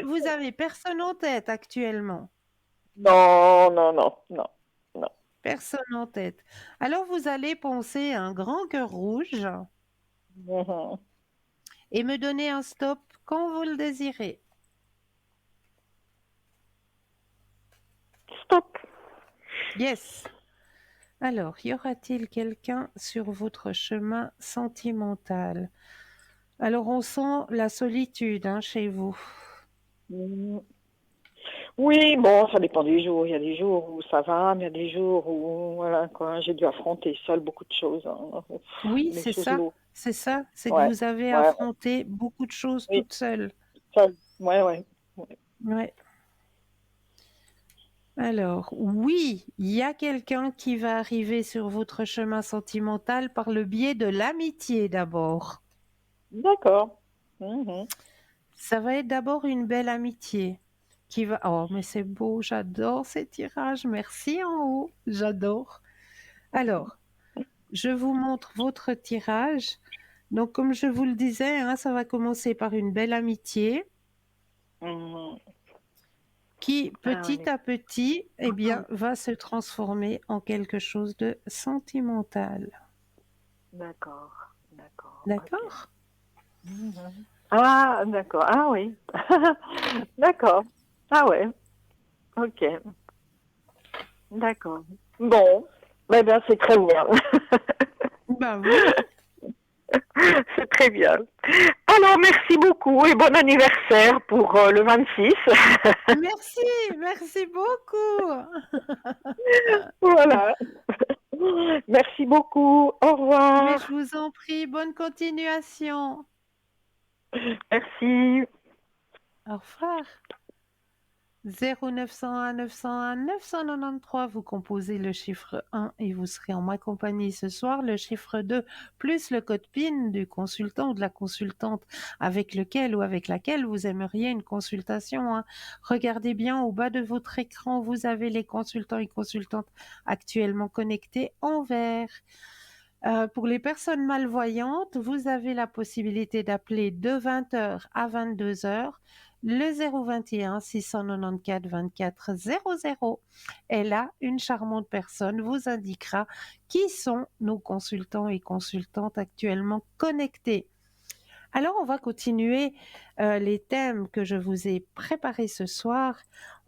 vous avez personne en tête actuellement. Non, non, non, non, non. Personne en tête. Alors vous allez penser à un grand cœur rouge Mhm. et me donner un stop quand vous le désirez. Stop. Yes. Alors, y aura-t-il quelqu'un sur votre chemin sentimental? Alors, on sent la solitude hein, chez vous. Mhm. Oui, bon, ça dépend des jours. Il y a des jours où ça va, mais il y a des jours où, voilà, quoi, j'ai dû affronter seule beaucoup de choses, hein. Oui, Des c'est choses ça. lourdes. C'est ça. C'est que Ouais, vous avez ouais, affronté beaucoup de choses oui, toute seule. seule. Ouais, ouais. Ouais. Ouais. Alors, oui, il y a quelqu'un qui va arriver sur votre chemin sentimental par le biais de l'amitié d'abord. D'accord. Mhm. Ça va être d'abord une belle amitié qui va... Oh, mais c'est beau, j'adore ces tirages. Merci en haut, j'adore. Alors, je vous montre votre tirage. Donc, comme je vous le disais, hein, ça va commencer par une belle amitié Mhm. qui, Ah, petit oui. à petit, eh bien, va se transformer en quelque chose de sentimental. D'accord, d'accord, ok. D'accord? Mhm. Ah, d'accord. Ah oui. D'accord. Ah ouais. Ok. D'accord. Bon. Eh bien, c'est très bien. Ben oui. C'est très bien. Alors, merci beaucoup et bon anniversaire pour le 26. Merci, merci beaucoup. Voilà. Merci beaucoup. Au Mais revoir. je vous en prie, bonne continuation. Merci. Au revoir. 0901 901 993, vous composez le chiffre 1 et vous serez en ma compagnie ce soir. Le chiffre 2 plus le code PIN du consultant ou de la consultante avec lequel ou avec laquelle vous aimeriez une consultation, hein. Regardez bien au bas de votre écran, vous avez les consultants et consultantes actuellement connectés en vert. Pour les personnes malvoyantes, vous avez la possibilité d'appeler de 20h à 22h le 021 694 24 00. Et là, une charmante personne vous indiquera qui sont nos consultants et consultantes actuellement connectés. Alors, on va continuer les thèmes que je vous ai préparés ce soir.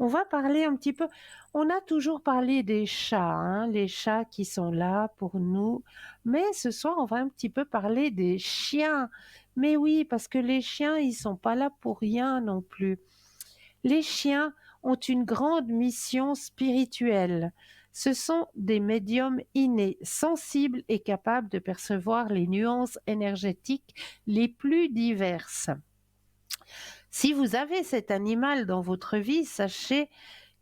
On va parler un petit peu. On a toujours parlé des chats, hein, les chats qui sont là pour nous. Mais ce soir, on va un petit peu parler des chiens. Mais oui, parce que les chiens, ils sont pas là pour rien non plus. Les chiens ont une grande mission spirituelle. Ce sont des médiums innés, sensibles et capables de percevoir les nuances énergétiques les plus diverses. Si vous avez cet animal dans votre vie, sachez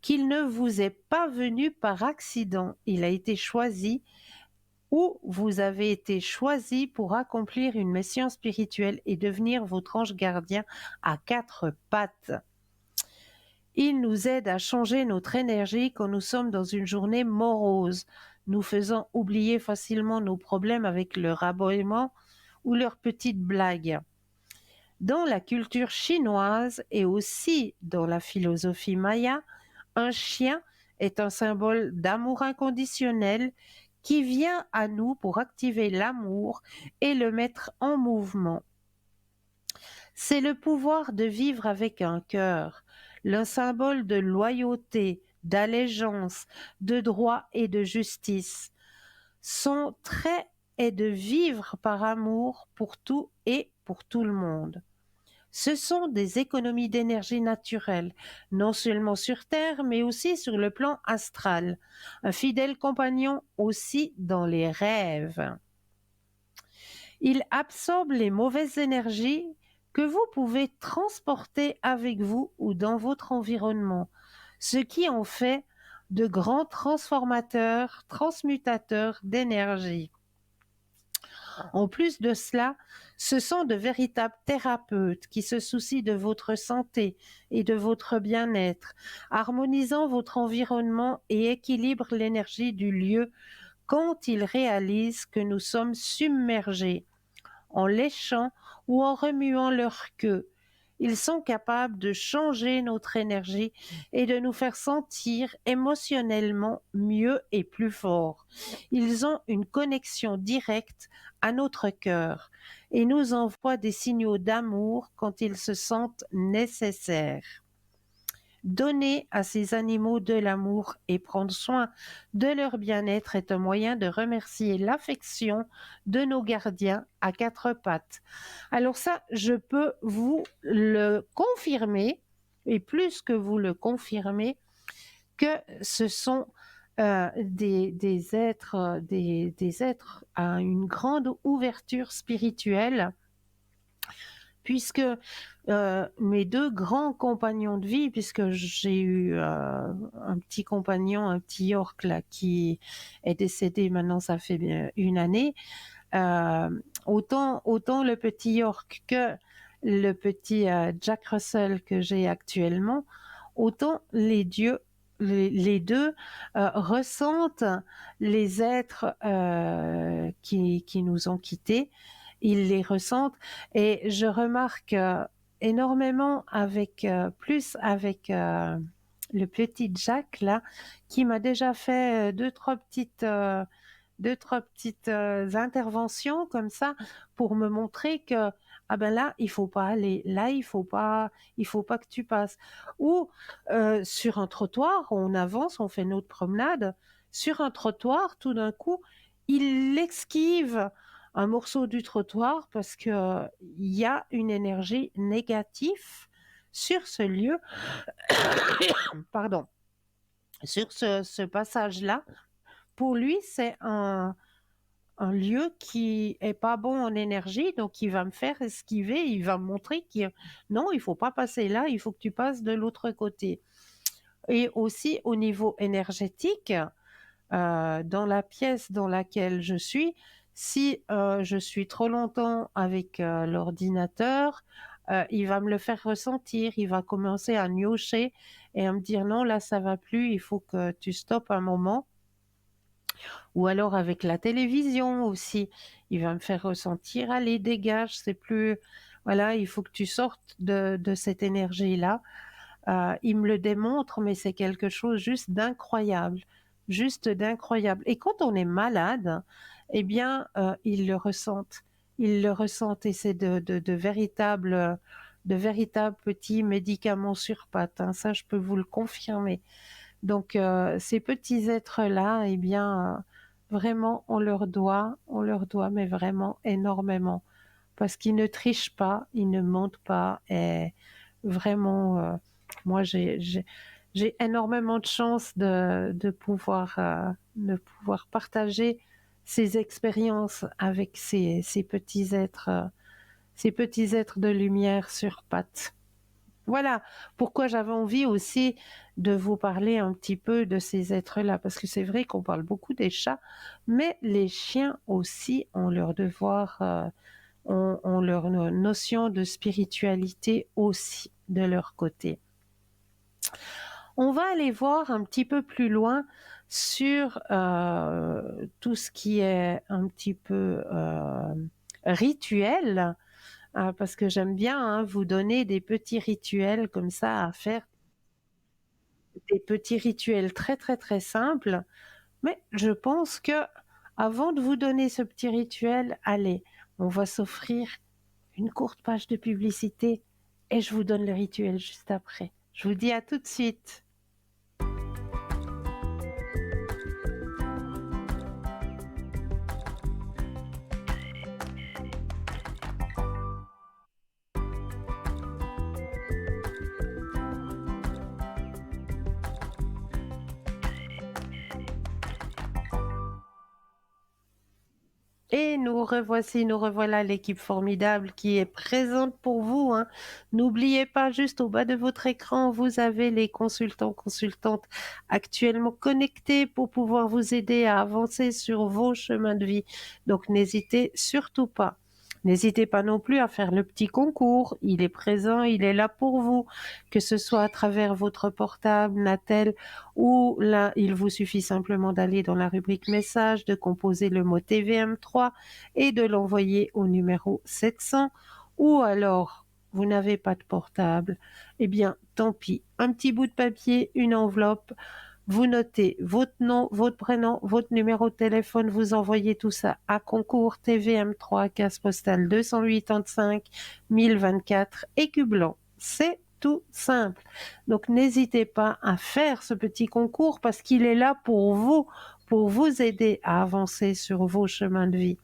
qu'il ne vous est pas venu par accident. Il a été choisi ou vous avez été choisi pour accomplir une mission spirituelle et devenir votre ange gardien à quatre pattes. Il nous aide à changer notre énergie quand nous sommes dans une journée morose, nous faisant oublier facilement nos problèmes avec leur aboiement ou leurs petites blagues. Dans la culture chinoise et aussi dans la philosophie maya, un chien est un symbole d'amour inconditionnel qui vient à nous pour activer l'amour et le mettre en mouvement. C'est le pouvoir de vivre avec un cœur, le symbole de loyauté, d'allégeance, de droit et de justice. Son trait est de vivre par amour pour tout et pour tout le monde. Ce sont des économies d'énergie naturelle, non seulement sur Terre, mais aussi sur le plan astral. Un fidèle compagnon aussi dans les rêves. Il absorbe les mauvaises énergies que vous pouvez transporter avec vous ou dans votre environnement, ce qui en fait de grands transformateurs, transmutateurs d'énergie. En plus de cela, ce sont de véritables thérapeutes qui se soucient de votre santé et de votre bien-être, harmonisant votre environnement et équilibrent l'énergie du lieu quand ils réalisent que nous sommes submergés en léchant ou en remuant leur queue. Ils sont capables de changer notre énergie et de nous faire sentir émotionnellement mieux et plus fort. Ils ont une connexion directe à notre cœur et nous envoient des signaux d'amour quand ils se sentent nécessaires. Donner à ces animaux de l'amour et prendre soin de leur bien-être est un moyen de remercier l'affection de nos gardiens à quatre pattes. Alors ça, je peux vous le confirmer, et plus que vous le confirmez, que ce sont des êtres à une grande ouverture spirituelle, puisque mes deux grands compagnons de vie, puisque j'ai eu un petit compagnon, un petit York là, qui est décédé maintenant, ça fait bien une année, autant le petit York que le petit Jack Russell que j'ai actuellement, autant les deux ressentent les êtres qui nous ont quittés. Ils les ressentent et je remarque énormément plus avec le petit Jack là, qui m'a déjà fait deux, trois petites interventions comme ça pour me montrer que ah ben là il faut pas aller, là il faut pas que tu passes. Ou sur un trottoir, on avance, on fait notre promenade, sur un trottoir, tout d'un coup, il esquive un morceau du trottoir parce que il y a une énergie négative sur ce lieu, pardon, sur ce passage-là. Pour lui, c'est un lieu qui est pas bon en énergie, donc il va me faire esquiver, il va me montrer que non, il faut pas passer là, il faut que tu passes de l'autre côté. Et aussi au niveau énergétique, dans la pièce dans laquelle je suis, si je suis trop longtemps avec l'ordinateur, il va me le faire ressentir, il va commencer à gnocher et à me dire non, là ça va plus, il faut que tu stoppes un moment. Ou alors avec la télévision aussi, il va me faire ressentir, allez, dégage, c'est plus, voilà, il faut que tu sortes de cette énergie-là. Il me le démontre, mais c'est quelque chose juste d'incroyable, juste d'incroyable. Et quand on est malade, eh bien, ils le ressentent. Ils le ressentent et c'est de véritables petits médicaments sur pattes, hein. Ça, je peux vous le confirmer. Donc, ces petits êtres-là, eh bien, vraiment, on leur doit, mais vraiment énormément. Parce qu'ils ne trichent pas, ils ne mentent pas. Et vraiment, moi, j'ai énormément de chance de pouvoir partager ces expériences avec ces petits êtres de lumière sur pattes. Voilà pourquoi j'avais envie aussi de vous parler un petit peu de ces êtres-là, parce que c'est vrai qu'on parle beaucoup des chats, mais les chiens aussi ont leur devoir, ont leur notion de spiritualité aussi de leur côté. On va aller voir un petit peu plus loin sur tout ce qui est un petit peu rituel, parce que j'aime bien vous donner des petits rituels comme ça à faire, des petits rituels très très très simples. Mais je pense que avant de vous donner ce petit rituel, allez, on va s'offrir une courte page de publicité et je vous donne le rituel juste après. Je vous dis à tout de suite. Et nous revoici, nous revoilà l'équipe formidable qui est présente pour vous, hein. N'oubliez pas, juste au bas de votre écran, vous avez les consultants, consultantes actuellement connectés pour pouvoir vous aider à avancer sur vos chemins de vie. Donc n'hésitez surtout pas. N'hésitez pas non plus à faire le petit concours. Il est présent, il est là pour vous, que ce soit à travers votre portable, Natel, ou là, il vous suffit simplement d'aller dans la rubrique message, de composer le mot TVM3 et de l'envoyer au numéro 700. Ou alors, vous n'avez pas de portable, eh bien, tant pis. Un petit bout de papier, une enveloppe, vous notez votre nom, votre prénom, votre numéro de téléphone, vous envoyez tout ça à concours TVM3, case postale 285 1024, écu blanc. C'est tout simple. Donc n'hésitez pas à faire ce petit concours parce qu'il est là pour vous aider à avancer sur vos chemins de vie.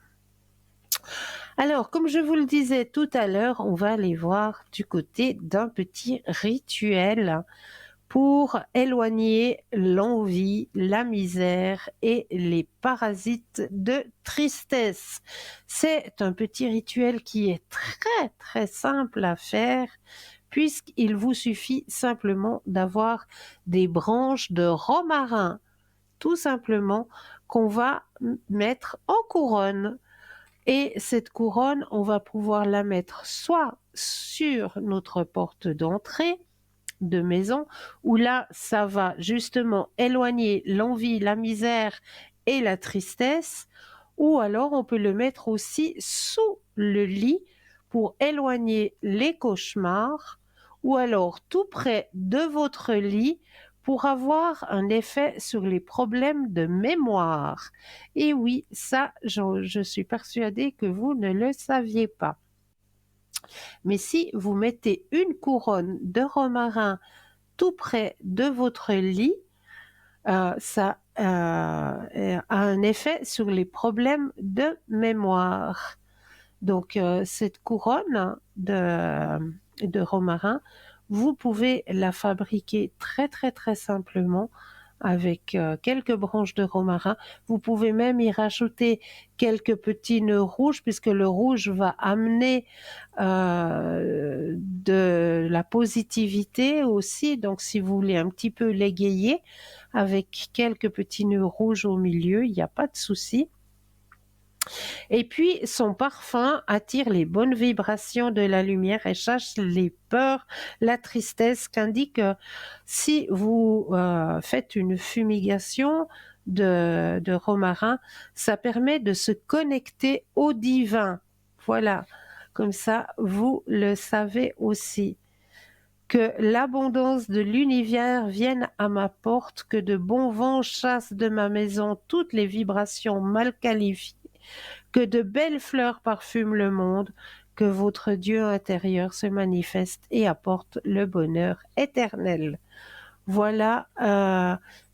Alors, comme je vous le disais tout à l'heure, on va aller voir du côté d'un petit rituel pour éloigner l'envie, la misère et les parasites de tristesse. C'est un petit rituel qui est très très simple à faire puisqu'il vous suffit simplement d'avoir des branches de romarin, tout simplement, qu'on va mettre en couronne. Et cette couronne, on va pouvoir la mettre soit sur notre porte d'entrée de maison, où là, ça va justement éloigner l'envie, la misère et la tristesse, ou alors on peut le mettre aussi sous le lit pour éloigner les cauchemars, ou alors tout près de votre lit pour avoir un effet sur les problèmes de mémoire. Et oui, ça, je suis persuadée que vous ne le saviez pas. Mais si vous mettez une couronne de romarin tout près de votre lit, ça a un effet sur les problèmes de mémoire. Donc, cette couronne de romarin, vous pouvez la fabriquer très très très simplement avec quelques branches de romarin. Vous pouvez même y rajouter quelques petits nœuds rouges puisque le rouge va amener de la positivité aussi. Donc si vous voulez un petit peu l'égayer avec quelques petits nœuds rouges au milieu, il n'y a pas de souci. Et puis, son parfum attire les bonnes vibrations de la lumière et chasse les peurs, la tristesse, qu'indique si vous faites une fumigation de romarin, ça permet de se connecter au divin. Voilà, comme ça, vous le savez aussi. Que l'abondance de l'univers vienne à ma porte, que de bons vents chassent de ma maison toutes les vibrations mal qualifiées, que de belles fleurs parfument le monde, que votre Dieu intérieur se manifeste et apporte le bonheur éternel. Voilà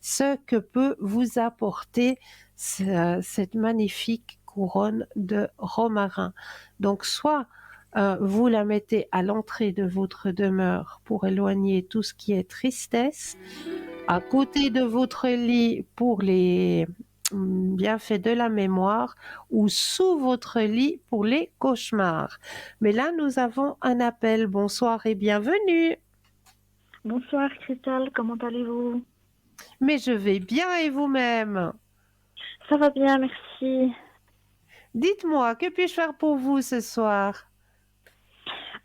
ce que peut vous apporter cette magnifique couronne de romarin. Donc soit vous la mettez à l'entrée de votre demeure pour éloigner tout ce qui est tristesse, à côté de votre lit pour les bienfaits de la mémoire, ou sous votre lit pour les cauchemars. Mais là, nous avons un appel. Bonsoir et bienvenue. Bonsoir Christelle, comment allez-vous? Mais je vais bien et vous-même? Ça va bien, merci. Dites-moi, que puis-je faire pour vous ce soir?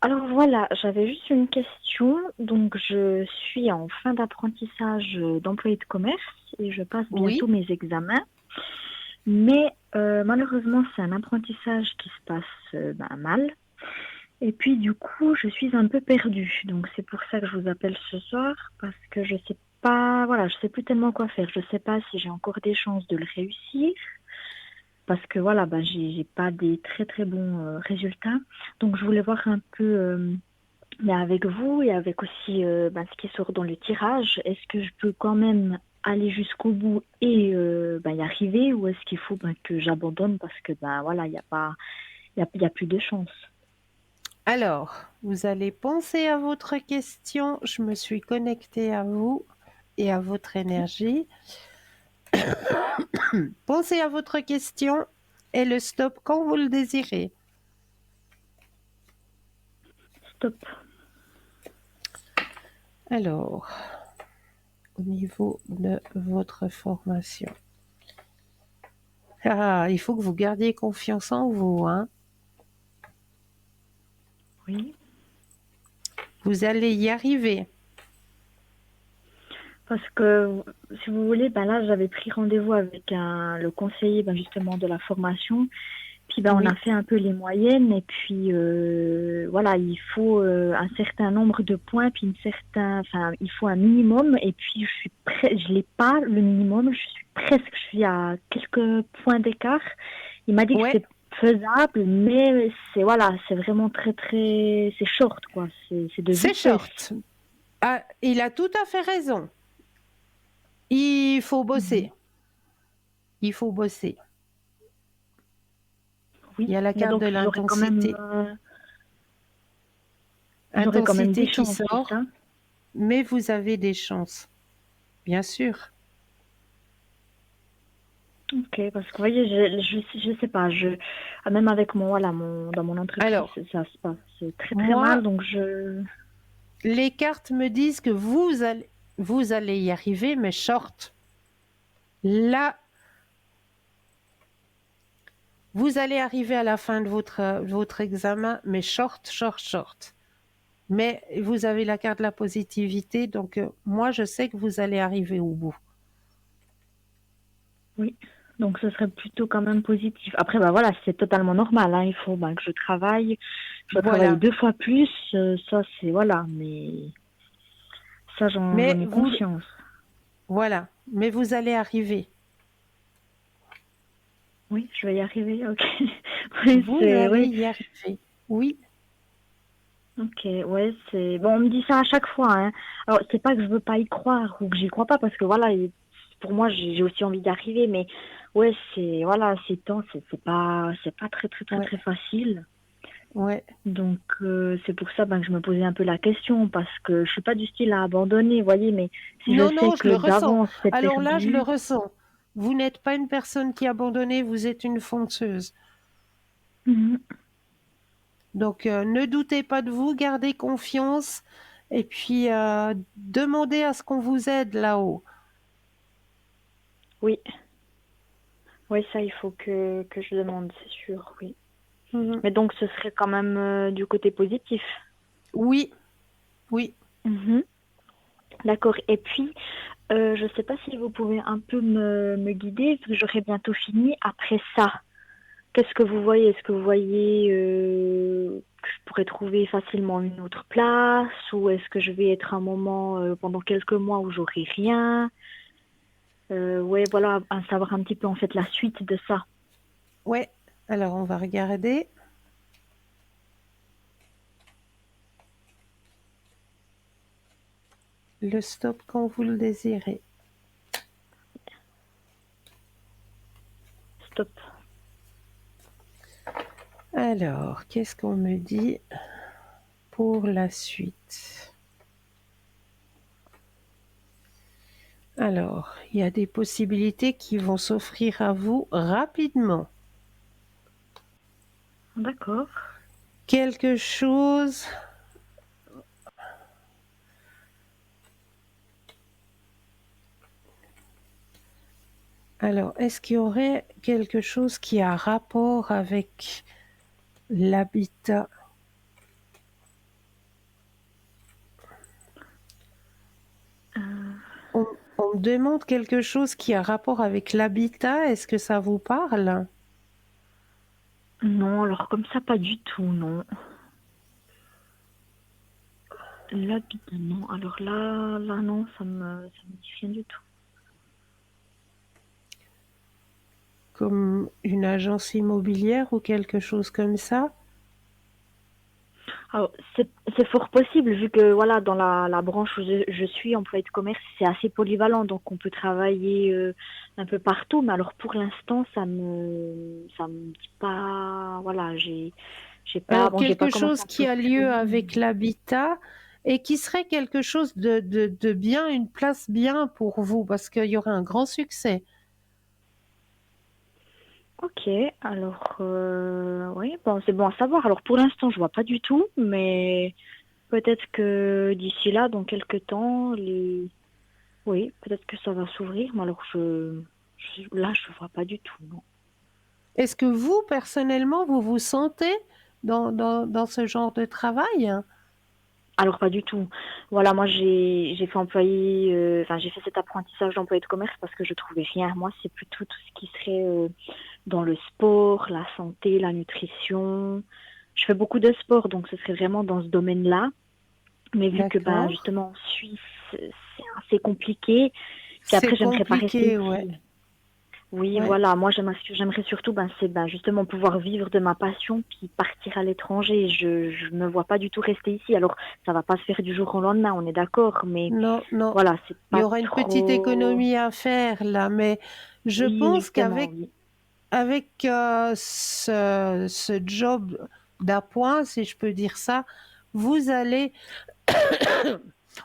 Alors voilà, j'avais juste une question. Donc je suis en fin d'apprentissage d'employé de commerce et je passe bientôt mes examens. Mais malheureusement, c'est un apprentissage qui se passe mal. Et puis du coup, je suis un peu perdue. Donc c'est pour ça que je vous appelle ce soir, parce que je sais pas, voilà, je sais plus tellement quoi faire. Je sais pas si j'ai encore des chances de le réussir, parce que voilà, j'ai pas des très très bons résultats. Donc je voulais voir un peu mais avec vous et avec aussi ce qui sort dans le tirage. Est-ce que je peux quand même aller jusqu'au bout et y arriver, ou est-ce qu'il faut que j'abandonne parce que voilà, il y a plus de chance. Alors, vous allez penser à votre question. Je me suis connectée à vous et à votre énergie. Pensez à votre question et le stop quand vous le désirez. Stop. Alors, au niveau de votre formation. Ah, il faut que vous gardiez confiance en vous, hein. Oui. Vous allez y arriver. Parce que, si vous voulez, ben là, j'avais pris rendez-vous avec le conseiller justement de la formation. Puis on Oui. a fait un peu les moyennes et puis voilà, il faut un certain nombre de points, puis il faut un minimum et puis je l'ai pas le minimum, je suis à quelques points d'écart. Il m'a dit que Ouais, c'était faisable, mais c'est vraiment très très, c'est short quoi, c'est de c'est vitesse. short. Ah, il a tout à fait raison. Il faut bosser. Il faut bosser. Oui, Il y a la mais carte de donc l'intensité. j'aurais quand même des Intensité qui chances, c'est sort, ça? mais vous avez des chances, bien sûr. Ok, parce que vous voyez, je sais pas, même avec dans mon entreprise, Alors, ça se passe très très moi, mal, donc les cartes me disent que vous allez y arriver, mais short. Là, vous allez arriver à la fin de votre examen, mais short, short, short. Mais vous avez la carte de la positivité, donc moi, je sais que vous allez arriver au bout. oui, donc ce serait plutôt quand même positif. Après, voilà, c'est totalement normal, hein, il faut que je dois travailler Voilà. 2 fois plus, ça c'est voilà, mais ça j'en Mais ai vous, conscience. voilà. Mais vous allez arriver. Oui, je vais y arriver, ok. Oui, Vous allez oui. y arriver. Oui. Ok, ouais, bon, on me dit ça à chaque fois, hein. Alors, c'est pas que je veux pas y croire ou que j'y crois pas, parce que voilà, pour moi, j'ai aussi envie d'y arriver, mais ouais, voilà, ces temps, c'est pas très, très, très, Ouais. très facile. Ouais. Donc, c'est pour ça, que je me posais un peu la question, parce que je suis pas du style à abandonner, vous voyez, mais si je Non, sais non, je que le ressens. d'avance, c'est Alors là, je le perdu. ressens. Vous n'êtes pas une personne qui est abandonnée, vous êtes une fonceuse. Mhm. Donc, ne doutez pas de vous, gardez confiance et puis demandez à ce qu'on vous aide là-haut. Oui, oui, ça, il faut que je demande, c'est sûr, oui. Mhm. Mais donc, ce serait quand même du côté positif. Oui, oui. Mhm. D'accord. Et puis, je ne sais pas si vous pouvez un peu me guider, vu que j'aurai bientôt fini. Après ça, qu'est-ce que vous voyez? Est-ce que vous voyez que je pourrais trouver facilement une autre place, ou est-ce que je vais être un moment pendant quelques mois où j'aurai rien? Ouais, voilà, à savoir un petit peu en fait la suite de ça. Ouais. Alors, on va regarder. Le stop quand vous le désirez. Stop. Alors, qu'est-ce qu'on me dit pour la suite? Alors, il y a des possibilités qui vont s'offrir à vous rapidement. D'accord. Quelque chose. Alors, est-ce qu'il y aurait quelque chose qui a rapport avec l'habitat? On me demande quelque chose qui a rapport avec l'habitat. Est-ce que ça vous parle? Non, alors comme ça, pas du tout, non. L'habitat, non. Alors là, non, ça me dit rien du tout. Comme une agence immobilière ou quelque chose comme ça? Alors, c'est fort possible, vu que voilà, dans la branche où je suis, employée de commerce, c'est assez polyvalent, donc on peut travailler un peu partout. Mais alors pour l'instant, ça me dit pas. Voilà, Alors, j'ai pas quelque commencé chose à qui a lieu postuler. avec l'habitat et qui serait quelque chose de bien, une place bien pour vous, parce qu'il y aurait un grand succès. Ok, alors oui, bon, c'est bon à savoir. Alors pour l'instant, je vois pas du tout, mais peut-être que d'ici là, dans quelques temps, oui, peut-être que ça va s'ouvrir. Mais alors là, je vois pas du tout, non. Est-ce que vous, personnellement, vous vous sentez dans ce genre de travail? Alors pas du tout. Voilà, moi j'ai fait employé, enfin j'ai fait cet apprentissage d'employé de commerce parce que je trouvais rien. Moi, c'est plutôt tout ce qui serait dans le sport, la santé, la nutrition. Je fais beaucoup de sport, donc ce serait vraiment dans ce domaine-là. Mais vu que ben D'accord. justement en Suisse, c'est assez compliqué. Puis C'est après, j'aimerais pas rester compliqué, ouais. ici. Oui, Ouais. voilà. Moi, ce que j'aimerais surtout, ben, c'est ben, justement pouvoir vivre de ma passion, puis partir à l'étranger. Je me vois pas du tout rester ici. Alors, ça va pas se faire du jour au lendemain, on est d'accord, mais Non, non. voilà, c'est Il y pas aura une petite trop. économie à faire là, mais je Oui, pense justement, qu'avec oui. avec ce job d'appoint, si je peux dire ça, vous allez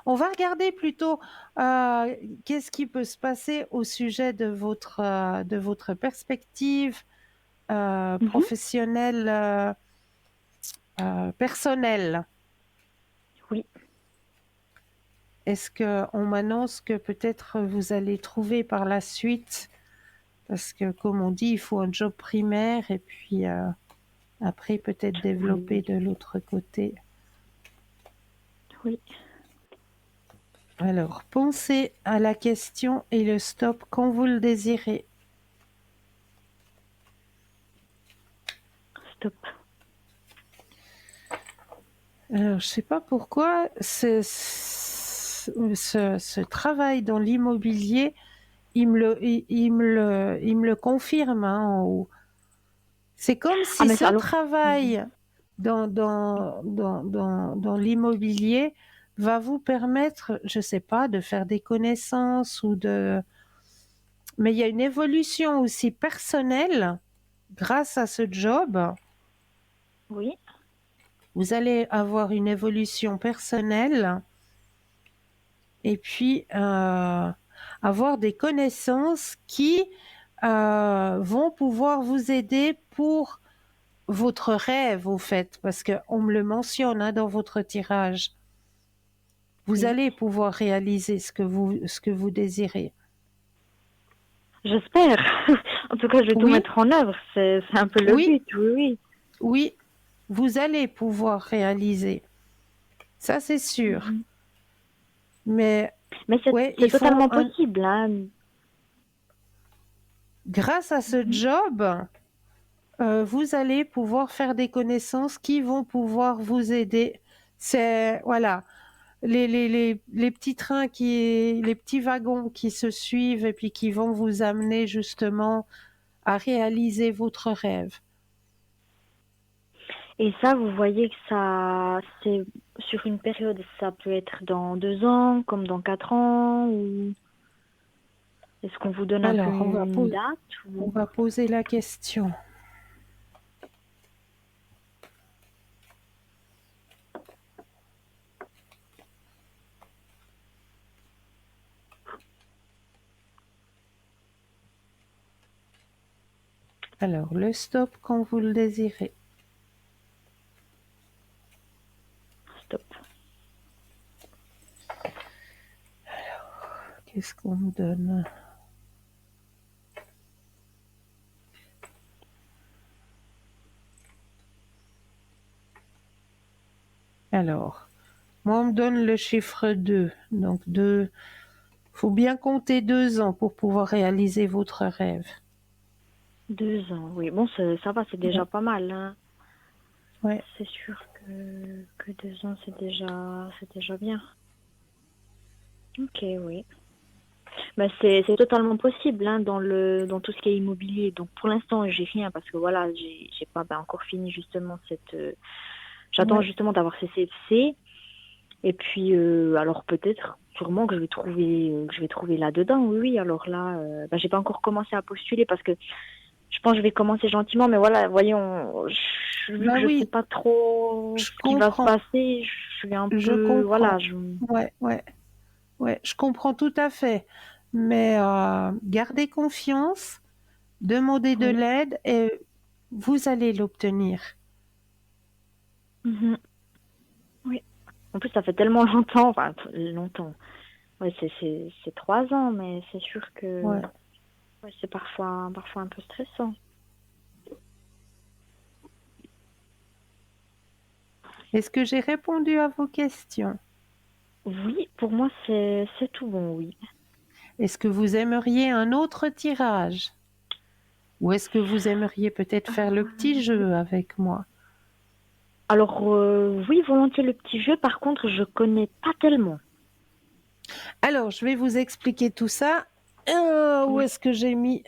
on va regarder plutôt qu'est-ce qui peut se passer au sujet de votre perspective Mhm. professionnelle, personnelle. Oui, Est-ce qu'on m'annonce que peut-être vous allez trouver par la suite, parce que comme on dit, il faut un job primaire et puis après peut-être développer oui, de l'autre côté. oui. Alors, pensez à la question et le stop quand vous le désirez. Stop. Alors, je sais pas pourquoi ce travail dans l'immobilier, il me le confirme hein, en haut. C'est comme Ah, si mais ce alors. Mhm. travail dans l'immobilier va vous permettre, je sais pas, de faire des connaissances ou de... Mais il y a une évolution aussi personnelle grâce à ce job. Oui. Vous allez avoir une évolution personnelle et puis avoir des connaissances qui vont pouvoir vous aider pour votre rêve, au fait, parce qu'on me le mentionne hein, dans votre tirage. Vous Oui. allez pouvoir réaliser ce que vous désirez. J'espère. En tout cas, je vais tout Oui, mettre en œuvre. C'est un peu le oui, but. Oui, oui. oui, vous allez pouvoir réaliser. Ça, c'est sûr. Mhm. Mais Mais ouais, c'est il faut totalement possible, hein. grâce à ce Mhm. job, vous allez pouvoir faire des connaissances qui vont pouvoir vous aider. C'est, voilà, les petits trains les petits wagons qui se suivent et puis qui vont vous amener justement à réaliser votre rêve. Et ça, vous voyez que ça, c'est sur une période, ça peut être dans 2 ans, comme dans 4 ans, ou est-ce qu'on vous donne un peu Alors, une date on ou... va poser la question. Alors, le stop quand vous le désirez. Stop. Qu'est-ce qu'on me donne? Alors, moi, on me donne le chiffre 2. Donc, 2, faut bien compter 2 ans pour pouvoir réaliser votre rêve. 2 ans, oui. Bon, ça va, c'est déjà Ouais, pas mal, hein. ouais. C'est sûr que 2 ans, c'est déjà bien. Ok, oui. Bah, c'est totalement possible, hein, dans tout ce qui est immobilier. Donc, pour l'instant, j'ai rien parce que voilà, j'ai pas ben, encore fini justement j'attends Ouais. justement d'avoir ces CFC. Et puis, alors peut-être, sûrement que je vais trouver là-dedans. Oui, oui. Alors là, ben, j'ai pas encore commencé à postuler parce que je pense que je vais commencer gentiment. Mais voilà, voyons, vu Bah que je sais oui, pas trop je ce qui va se comprends, passer, je suis un je peu, voilà, comprends. Ouais, ouais, ouais, je comprends tout à fait. Mais gardez confiance, demandez de Oui. l'aide et vous allez l'obtenir. Mhm. Oui. En plus, ça fait tellement longtemps, enfin, longtemps. Ouais, c'est 3 ans, mais c'est sûr que Ouais. ouais, c'est parfois un peu stressant. Est-ce que j'ai répondu à vos questions? Oui, pour moi, c'est tout bon, oui. Est-ce que vous aimeriez un autre tirage? Ou est-ce que vous aimeriez peut-être faire le petit jeu avec moi? Alors, oui, volontiers le petit jeu. Par contre, je connais pas tellement. Alors, je vais vous expliquer tout ça. Où Oui. est-ce que j'ai mis?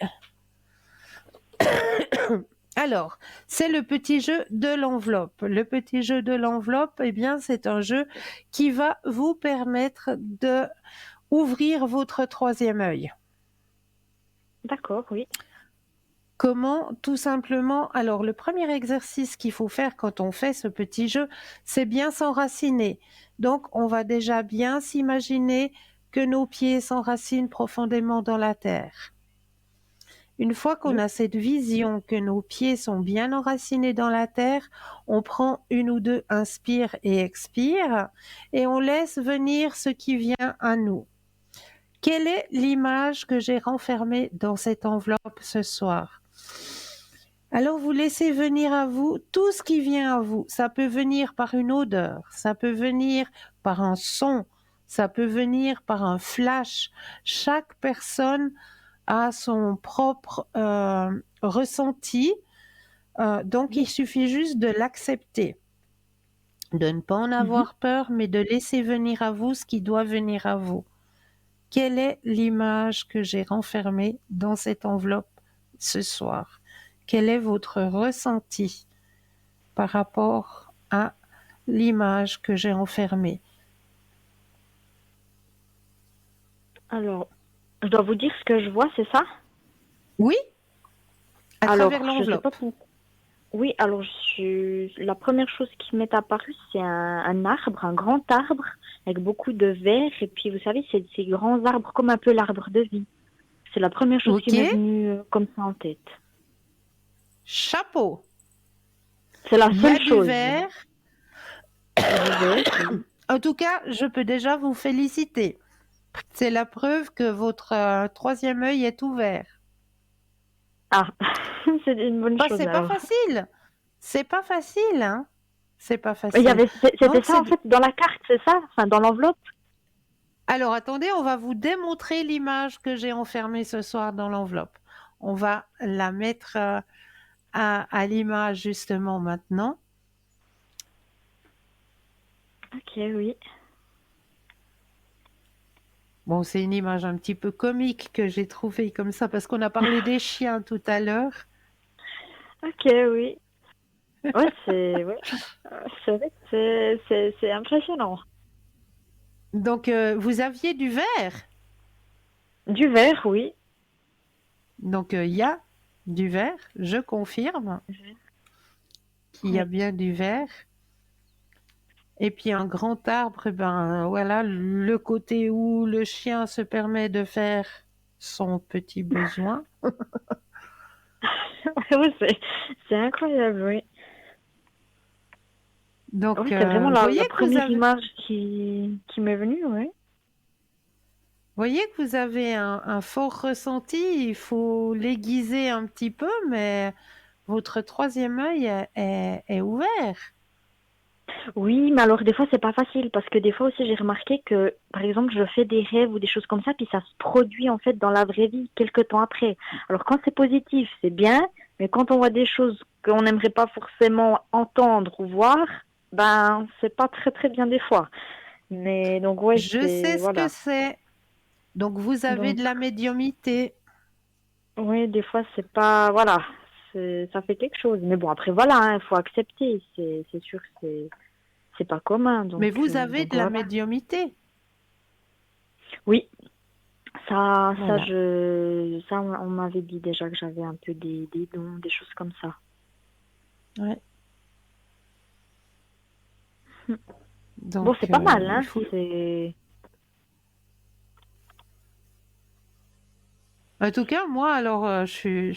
Alors, c'est le petit jeu de l'enveloppe. Le petit jeu de l'enveloppe, eh bien, c'est un jeu qui va vous permettre de ouvrir votre troisième œil. D'accord, oui. Comment? Tout simplement, alors le premier exercice qu'il faut faire quand on fait ce petit jeu, c'est bien s'enraciner. Donc, on va déjà bien s'imaginer que nos pieds s'enracinent profondément dans la terre. Une fois qu'on Oui. a cette vision que nos pieds sont bien enracinés dans la terre, on prend une ou deux inspire et expire et on laisse venir ce qui vient à nous. Quelle est l'image que j'ai renfermée dans cette enveloppe ce soir? Alors vous laissez venir à vous tout ce qui vient à vous. Ça peut venir par une odeur, ça peut venir par un son, ça peut venir par un flash. Chaque personne a son propre ressenti, donc il Oui. suffit juste de l'accepter, de ne pas en Mhm. avoir peur, mais de laisser venir à vous ce qui doit venir à vous. Quelle est l'image que j'ai renfermée dans cette enveloppe ce soir? Quel est votre ressenti par rapport à l'image que j'ai enfermée? Alors, je dois vous dire ce que je vois, c'est ça? Oui, à travers Alors, je sais pas l'enveloppe. pour... Oui, alors la première chose qui m'est apparue, c'est un arbre, un grand arbre, avec beaucoup de verre. Et puis, vous savez, c'est ces grands arbres, comme un peu l'arbre de vie. C'est la première chose qui Ok, m'est venue comme ça en tête. chapeau. C'est la Il y seule a du chose. verre. Du verre, oui. En tout cas, je peux déjà vous féliciter. C'est la preuve que votre troisième œil est ouvert. Ah, c'est une bonne Bah, chose c'est pas alors. facile. C'est pas facile, hein. C'est pas Il y facile. avait, c'était Donc, ça en fait dans la carte, c'est ça? Enfin, dans l'enveloppe? alors attendez, on va vous démontrer l'image que j'ai enfermée ce soir dans l'enveloppe. On va la mettre à l'image justement maintenant. Ok, oui. Bon, c'est une image un petit peu comique que j'ai trouvée comme ça parce qu'on a parlé des chiens tout à l'heure. Ok, oui. Ouais. C'est vrai que c'est impressionnant. Donc, vous aviez du verre. Du verre, oui. Donc, il y a du verre, je confirme qu'il y a Oui. bien du verre. Et puis un grand arbre, eh ben voilà, le côté où le chien se permet de faire son petit besoin. Oui, c'est incroyable, oui. Donc, Oui, c'est vraiment la voyez que vous première avez, image qui m'est venue, oui. voyez que vous avez un fort ressenti. Il faut l'aiguiser un petit peu, mais votre troisième œil est ouvert. Oui, mais alors des fois c'est pas facile parce que des fois aussi j'ai remarqué que par exemple je fais des rêves ou des choses comme ça puis ça se produit en fait dans la vraie vie quelques temps après. Alors quand c'est positif c'est bien, mais quand on voit des choses qu'on n'aimerait pas forcément entendre ou voir, ben c'est pas très très bien des fois. Mais donc ouais Je c'est sais ce que voilà. c'est. Donc, vous avez Donc de la médiumité. oui des fois c'est pas voilà ça fait quelque chose. Mais bon après voilà il faut accepter c'est sûr que c'est pas commun Mais vous avez donc de la voilà. médiumité. Oui. Voilà. On m'avait dit déjà que j'avais un peu des dons, des choses comme ça. Ouais. Bon, Donc, c'est pas mal, il hein. faut. En tout cas, moi, alors, voilà, je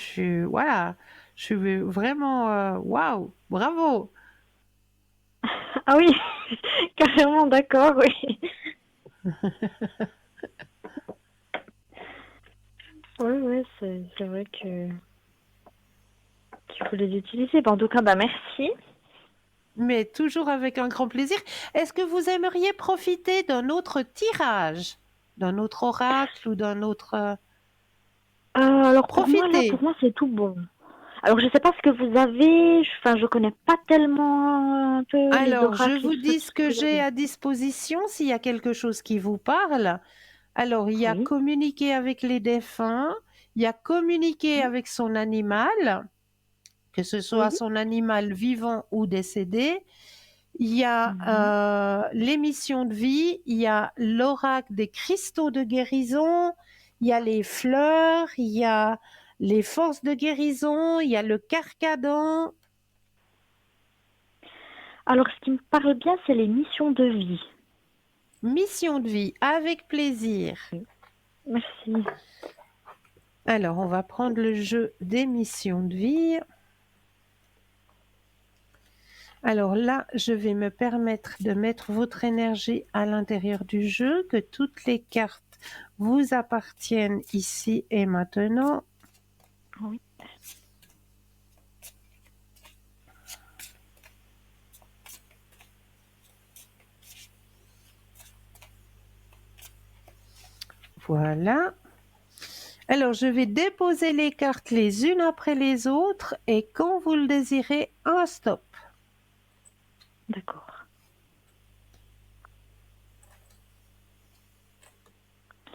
suis vraiment, waouh, bravo. Ah oui, carrément d'accord, oui. Oui, oui, c'est vrai que qu'il faut les utiliser. En tout cas, bah merci. Mais toujours avec un grand plaisir. Est-ce que vous aimeriez profiter d'un autre tirage, d'un autre oracle ou d'un autre... Alors Profitez. pour moi, c'est tout bon. Alors, je sais pas ce que vous avez. Enfin, je connais pas tellement un peu les Alors, je oracles et vous tout ça, dis tout ce ce que que vous j'ai avez. à disposition s'il y a quelque chose qui vous parle. Alors, il y a Oui. communiquer avec les défunts, il y a communiquer avec son animal, que ce soit Oui. son animal vivant ou décédé. Il y a Mhm. l'émission de vie, il y a l'oracle des cristaux de guérison, il y a les fleurs, il y a les forces de guérison, il y a le carcadon. Alors, ce qui me parle bien, c'est les missions de vie. Mission de vie, avec plaisir. Oui. Merci. Alors, on va prendre le jeu des missions de vie. Alors là, je vais me permettre de mettre votre énergie à l'intérieur du jeu, que toutes les cartes vous appartiennent ici et maintenant. Oui. Voilà. Alors, je vais déposer les cartes les unes après les autres et quand vous le désirez, un stop. D'accord.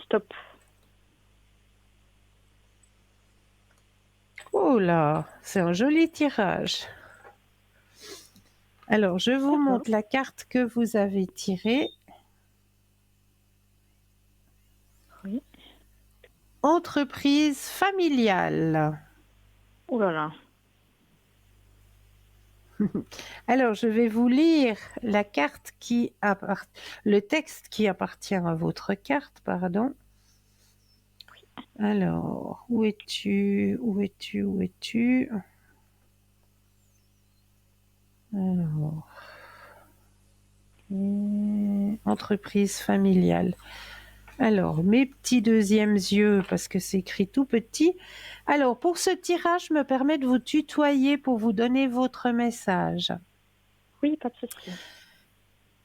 Stop. Oh là, c'est un joli tirage. Alors, je vous D'accord. montre la carte que vous avez tirée. Oui. Entreprise familiale. Oh là là. Alors, je vais vous lire le texte qui appartient à votre carte, pardon. Alors, où es-tu? Où es-tu? Où es-tu? Alors, entreprise familiale. Alors, mes petits deuxièmes yeux, parce que c'est écrit tout petit. Alors, pour ce tirage, je me permets de vous tutoyer pour vous donner votre message. Oui, pas de souci.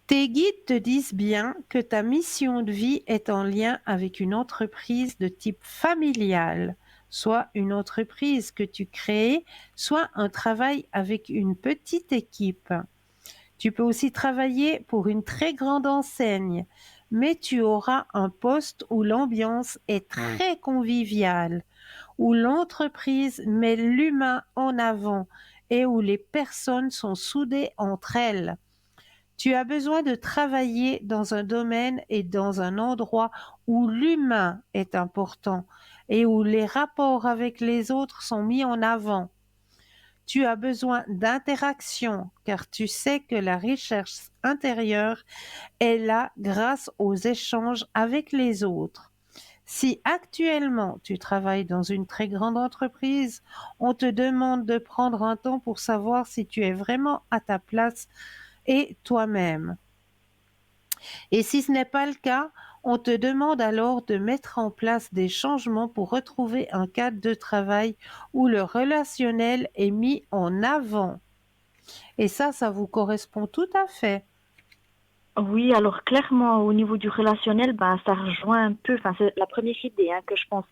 Tes guides te disent bien que ta mission de vie est en lien avec une entreprise de type familial, soit une entreprise que tu crées, soit un travail avec une petite équipe. Tu peux aussi travailler pour une très grande enseigne, mais tu auras un poste où l'ambiance est très conviviale, où l'entreprise met l'humain en avant et où les personnes sont soudées entre elles. Tu as besoin de travailler dans un domaine et dans un endroit où l'humain est important et où les rapports avec les autres sont mis en avant. Tu as besoin d'interaction car tu sais que la recherche intérieure est là grâce aux échanges avec les autres. Si actuellement tu travailles dans une très grande entreprise, on te demande de prendre un temps pour savoir si tu es vraiment à ta place et toi-même. Et si ce n'est pas le cas, on te demande alors de mettre en place des changements pour retrouver un cadre de travail où le relationnel est mis en avant. Et ça vous correspond tout à fait. Oui, alors clairement, au niveau du relationnel, ben, ça rejoint un peu, enfin, c'est la première idée que je pense,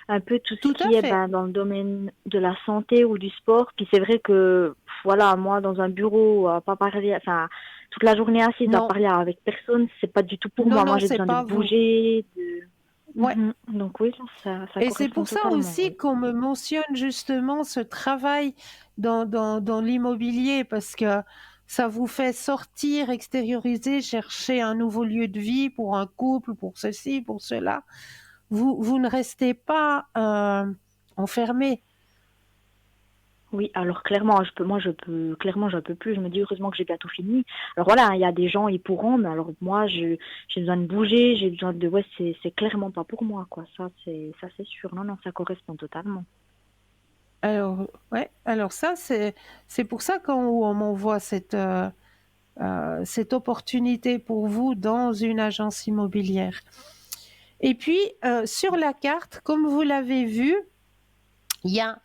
un peu tout Tout ce à qui est fait. ben, dans le domaine de la santé ou du sport. Puis c'est vrai que, voilà, moi, dans un bureau, à pas parler, enfin, toute la journée assise à Non, parler avec personne, c'est pas du tout pour non, moi. Moi, non, j'ai c'est besoin de pas vous. bouger, de... Ouais. Donc oui, ça Et c'est correspond pour ça totalement, aussi oui. qu'on me mentionne justement ce travail dans l'immobilier parce que ça vous fait sortir, extérioriser, chercher un nouveau lieu de vie pour un couple, pour ceci, pour cela. Vous ne restez pas enfermé. Oui, alors clairement, clairement, je peux plus. Je me dis heureusement que j'ai bientôt fini. Alors voilà, il y a des gens, ils pourront, mais alors moi, j'ai besoin de bouger, j'ai besoin de, ouais, c'est clairement pas pour moi, quoi. Ça, c'est sûr. Non, non, ça correspond totalement. Alors, ouais, alors ça, c'est pour ça qu'on m'envoie cette opportunité pour vous dans une agence immobilière. Et puis, sur la carte, comme vous l'avez vu, il y a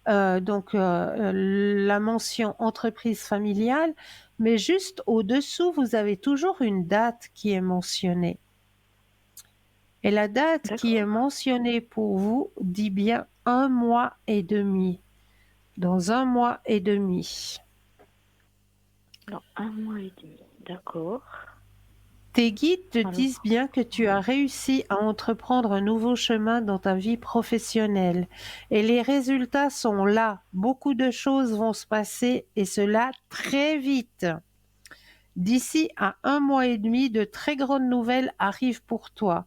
la mention entreprise familiale, mais juste au-dessous, vous avez toujours une date qui est mentionnée. Et la date qui est D'accord. mentionnée pour vous dit bien 1 mois et demi. Dans 1 mois et demi. Alors, 1 mois et demi. D'accord. Tes guides te disent Alors, bien que tu as réussi à entreprendre un nouveau chemin dans ta vie professionnelle et les résultats sont là. Beaucoup de choses vont se passer et cela très vite. D'ici à 1 mois et demi, de très grandes nouvelles arrivent pour toi.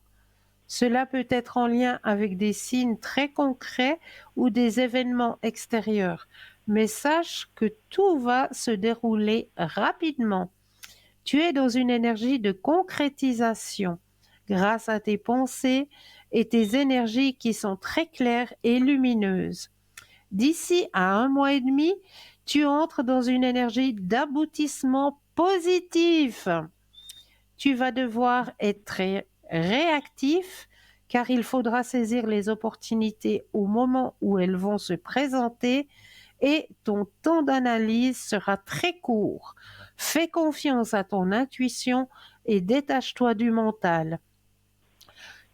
Cela peut être en lien avec des signes très concrets ou des événements extérieurs. Mais sache que tout va se dérouler rapidement. Tu es dans une énergie de concrétisation grâce à tes pensées et tes énergies qui sont très claires et lumineuses. D'ici à 1 mois et demi, tu entres dans une énergie d'aboutissement positif. Tu vas devoir être très réactif car il faudra saisir les opportunités au moment où elles vont se présenter et ton temps d'analyse sera très court. Fais confiance à ton intuition et détache-toi du mental.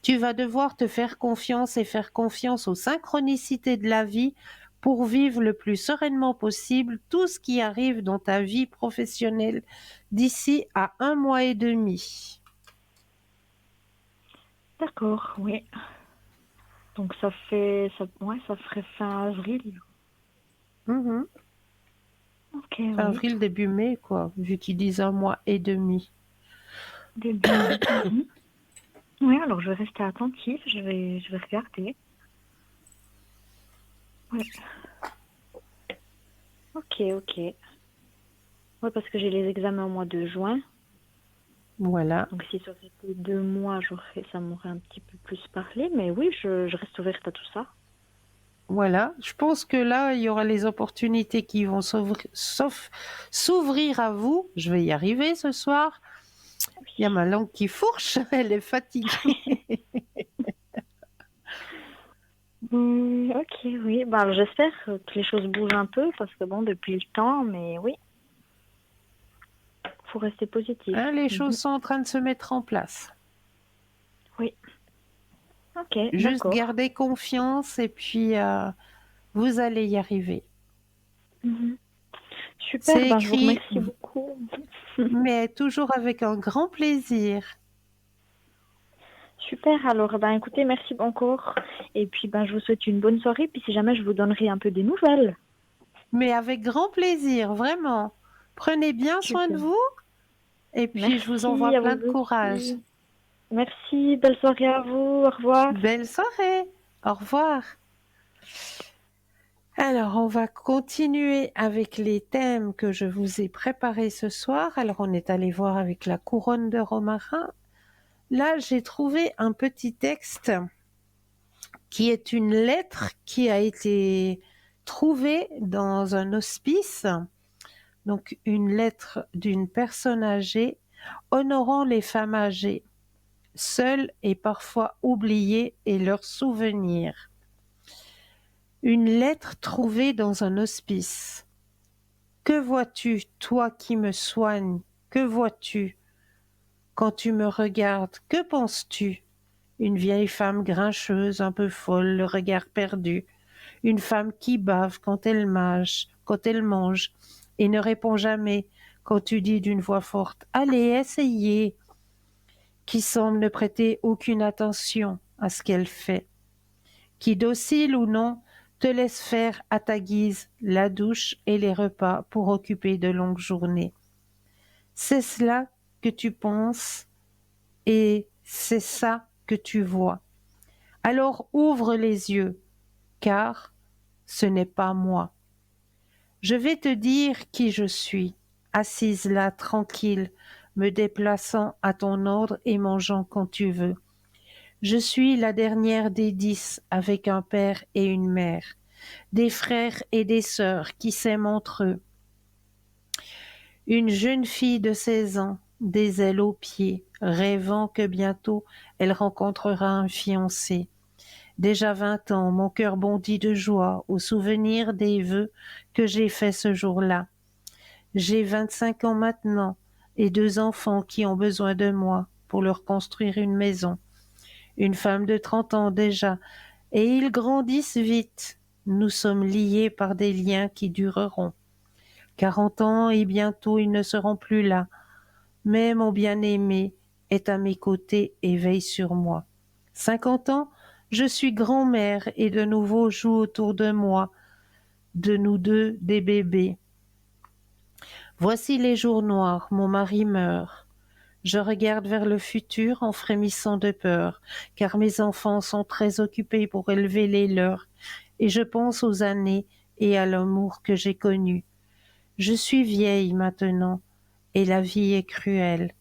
Tu vas devoir te faire confiance et faire confiance aux synchronicités de la vie pour vivre le plus sereinement possible tout ce qui arrive dans ta vie professionnelle d'ici à 1 mois et demi. d'accord, oui. Donc ouais, ça ferait fin avril. Mhm. Ok, Fin oui. avril, début mai, quoi, vu qu'ils disent 1 mois et demi. Début mai. Mhm. Oui, alors je vais rester attentive, je vais regarder. Oui, ok, ok. Oui, parce que j'ai les examens au mois de juin. Voilà. Donc si ça aurait été 2 mois, ça m'aurait un petit peu plus parlé. Mais oui, je reste ouverte à tout ça. Voilà, je pense que là, il y aura les opportunités qui vont s'ouvrir à vous. Je vais y arriver ce soir. Il y a ma langue qui fourche, elle est fatiguée. Ok, oui. Bah, alors, j'espère que les choses bougent un peu parce que bon, depuis le temps, mais oui, faut rester positif. Hein, les choses Mhm. sont en train de se mettre en place. Oui, ok, Juste d'accord. gardez confiance et puis vous allez y arriver. Mhm. Super, C'est ben je vous écrit, remercie beaucoup. mais toujours avec un grand plaisir. Super, alors ben écoutez, merci encore. Et puis ben je vous souhaite une bonne soirée. Puis si jamais je vous donnerai un peu des nouvelles. Mais avec grand plaisir, vraiment. Prenez bien soin de Super. vous et puis je vous envoie Merci à plein vous de courage. aussi. Merci, belle soirée à vous. Au revoir. Belle soirée. Au revoir. Alors, on va continuer avec les thèmes que je vous ai préparés ce soir. Alors, on est allé voir avec la couronne de romarin. Là, j'ai trouvé un petit texte qui est une lettre qui a été trouvée dans un hospice. Donc, une lettre d'une personne âgée honorant les femmes âgées, seules et parfois oubliées et leurs souvenirs. Une lettre trouvée dans un hospice. Que vois-tu, toi qui me soignes? Que vois-tu? Quand tu me regardes, que penses-tu? Une vieille femme grincheuse, un peu folle, le regard perdu. Une femme qui bave quand elle mange, et ne répond jamais quand tu dis d'une voix forte, allez, essayez, qui semble ne prêter aucune attention à ce qu'elle fait, qui, docile ou non, te laisse faire à ta guise la douche et les repas pour occuper de longues journées. C'est cela que tu penses et c'est ça que tu vois. Alors ouvre les yeux, car ce n'est pas moi. Je vais te dire qui je suis, assise là, tranquille, me déplaçant à ton ordre et mangeant quand tu veux. Je suis la dernière des 10 avec un père et une mère, des frères et des sœurs qui s'aiment entre eux. Une jeune fille de 16 ans, des ailes aux pieds, rêvant que bientôt elle rencontrera un fiancé. Déjà 20 ans, mon cœur bondit de joie au souvenir des vœux que j'ai faits ce jour-là. J'ai 25 ans maintenant et 2 enfants qui ont besoin de moi pour leur construire une maison. Une femme de 30 ans déjà, et ils grandissent vite. Nous sommes liés par des liens qui dureront. 40 ans et bientôt ils ne seront plus là, mais mon bien-aimé est à mes côtés et veille sur moi. 50 ans, je suis grand-mère et de nouveau joue autour de moi, de nous deux des bébés. Voici les jours noirs, mon mari meurt. Je regarde vers le futur en frémissant de peur, car mes enfants sont très occupés pour élever les leurs, et je pense aux années et à l'amour que j'ai connu. Je suis vieille maintenant, et la vie est cruelle.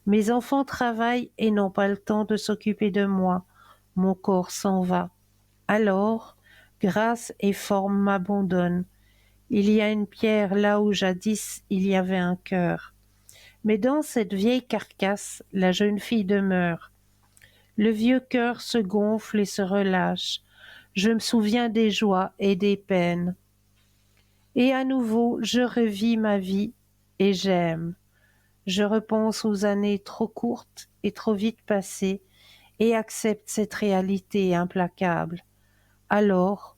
Mes enfants travaillent et n'ont pas le temps de s'occuper de moi. Mon corps s'en va. Alors, grâce et forme m'abandonnent. Il y a une pierre là où jadis il y avait un cœur. Mais dans cette vieille carcasse, la jeune fille demeure. Le vieux cœur se gonfle et se relâche. Je me souviens des joies et des peines. Et à nouveau, je revis ma vie et j'aime. Je repense aux années trop courtes et trop vite passées et accepte cette réalité implacable. Alors,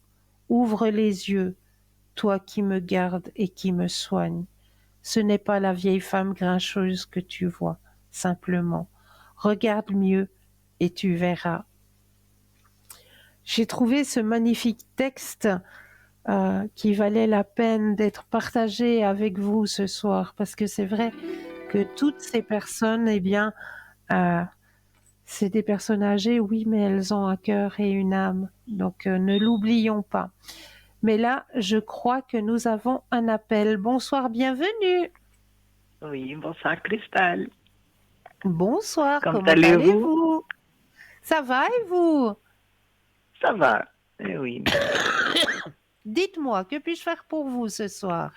ouvre les yeux, toi qui me gardes et qui me soignes. Ce n'est pas la vieille femme grincheuse que tu vois, simplement. Regarde mieux et tu verras. J'ai trouvé ce magnifique texte qui valait la peine d'être partagé avec vous ce soir, parce que c'est vrai que toutes ces personnes, eh bien, c'est des personnes âgées, oui, mais elles ont un cœur et une âme, donc ne l'oublions pas. Mais là, je crois que nous avons un appel. Bonsoir, bienvenue. Oui, bonsoir Cristal. Bonsoir, comment allez-vous? allez-vous? Ça va et vous? Ça va, eh oui. Dites-moi, que puis-je faire pour vous ce soir?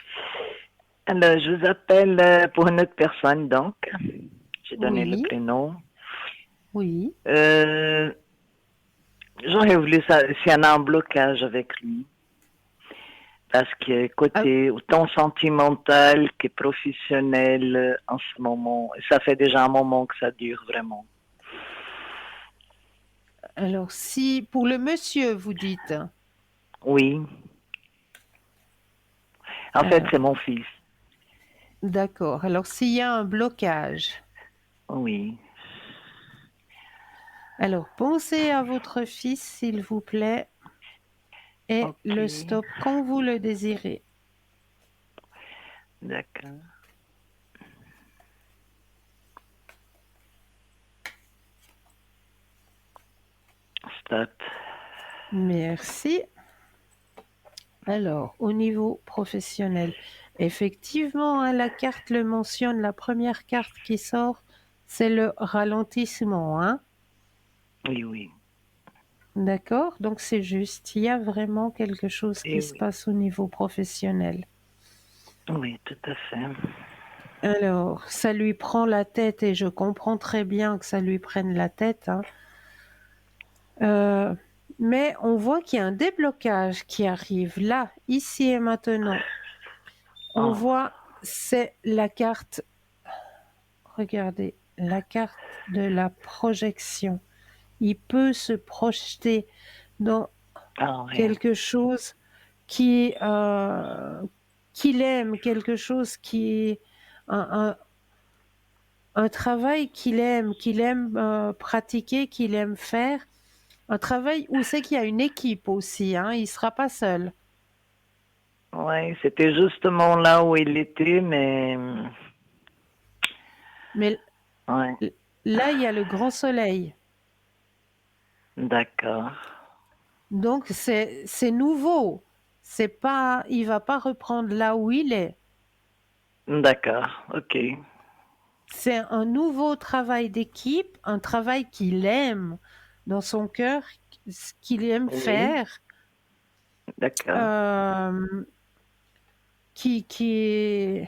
Alors, je vous appelle pour une autre personne, donc. J'ai donné Oui. le prénom. Oui. J'aurais voulu savoir s'il y en a un blocage avec lui. Parce que côté autant sentimental que professionnel en ce moment, ça fait déjà un moment que ça dure vraiment. Alors, si pour le monsieur, vous dites. Oui. En fait, c'est mon fils. D'accord. Alors, s'il y a un blocage. Oui. Alors, pensez à votre fils, s'il vous plaît, et le stop quand vous le désirez. D'accord. Stop. Merci. Alors, au niveau professionnel, effectivement, hein, la carte le mentionne, la première carte qui sort, c'est le ralentissement. Hein? Oui, oui. D'accord? Donc, c'est juste, il y a vraiment quelque chose qui se passe au niveau professionnel. Oui, tout à fait. Alors, ça lui prend la tête et je comprends très bien que ça lui prenne la tête. Hein. Mais on voit qu'il y a un déblocage qui arrive là, ici et maintenant. On voit, c'est la carte, regardez, la carte de la projection. Il peut se projeter dans quelque chose qu'il aime, quelque chose qui un travail qu'il aime pratiquer, qu'il aime faire, un travail où c'est qu'il y a une équipe aussi, hein, il ne sera pas seul. Oui, c'était justement là où il était, mais là, il y a le grand soleil. D'accord. Donc, c'est nouveau. il va pas reprendre là où il est. D'accord, ok. C'est un nouveau travail d'équipe, un travail qu'il aime dans son cœur, ce qu'il aime Oui, faire, d'accord, euh, qui, qui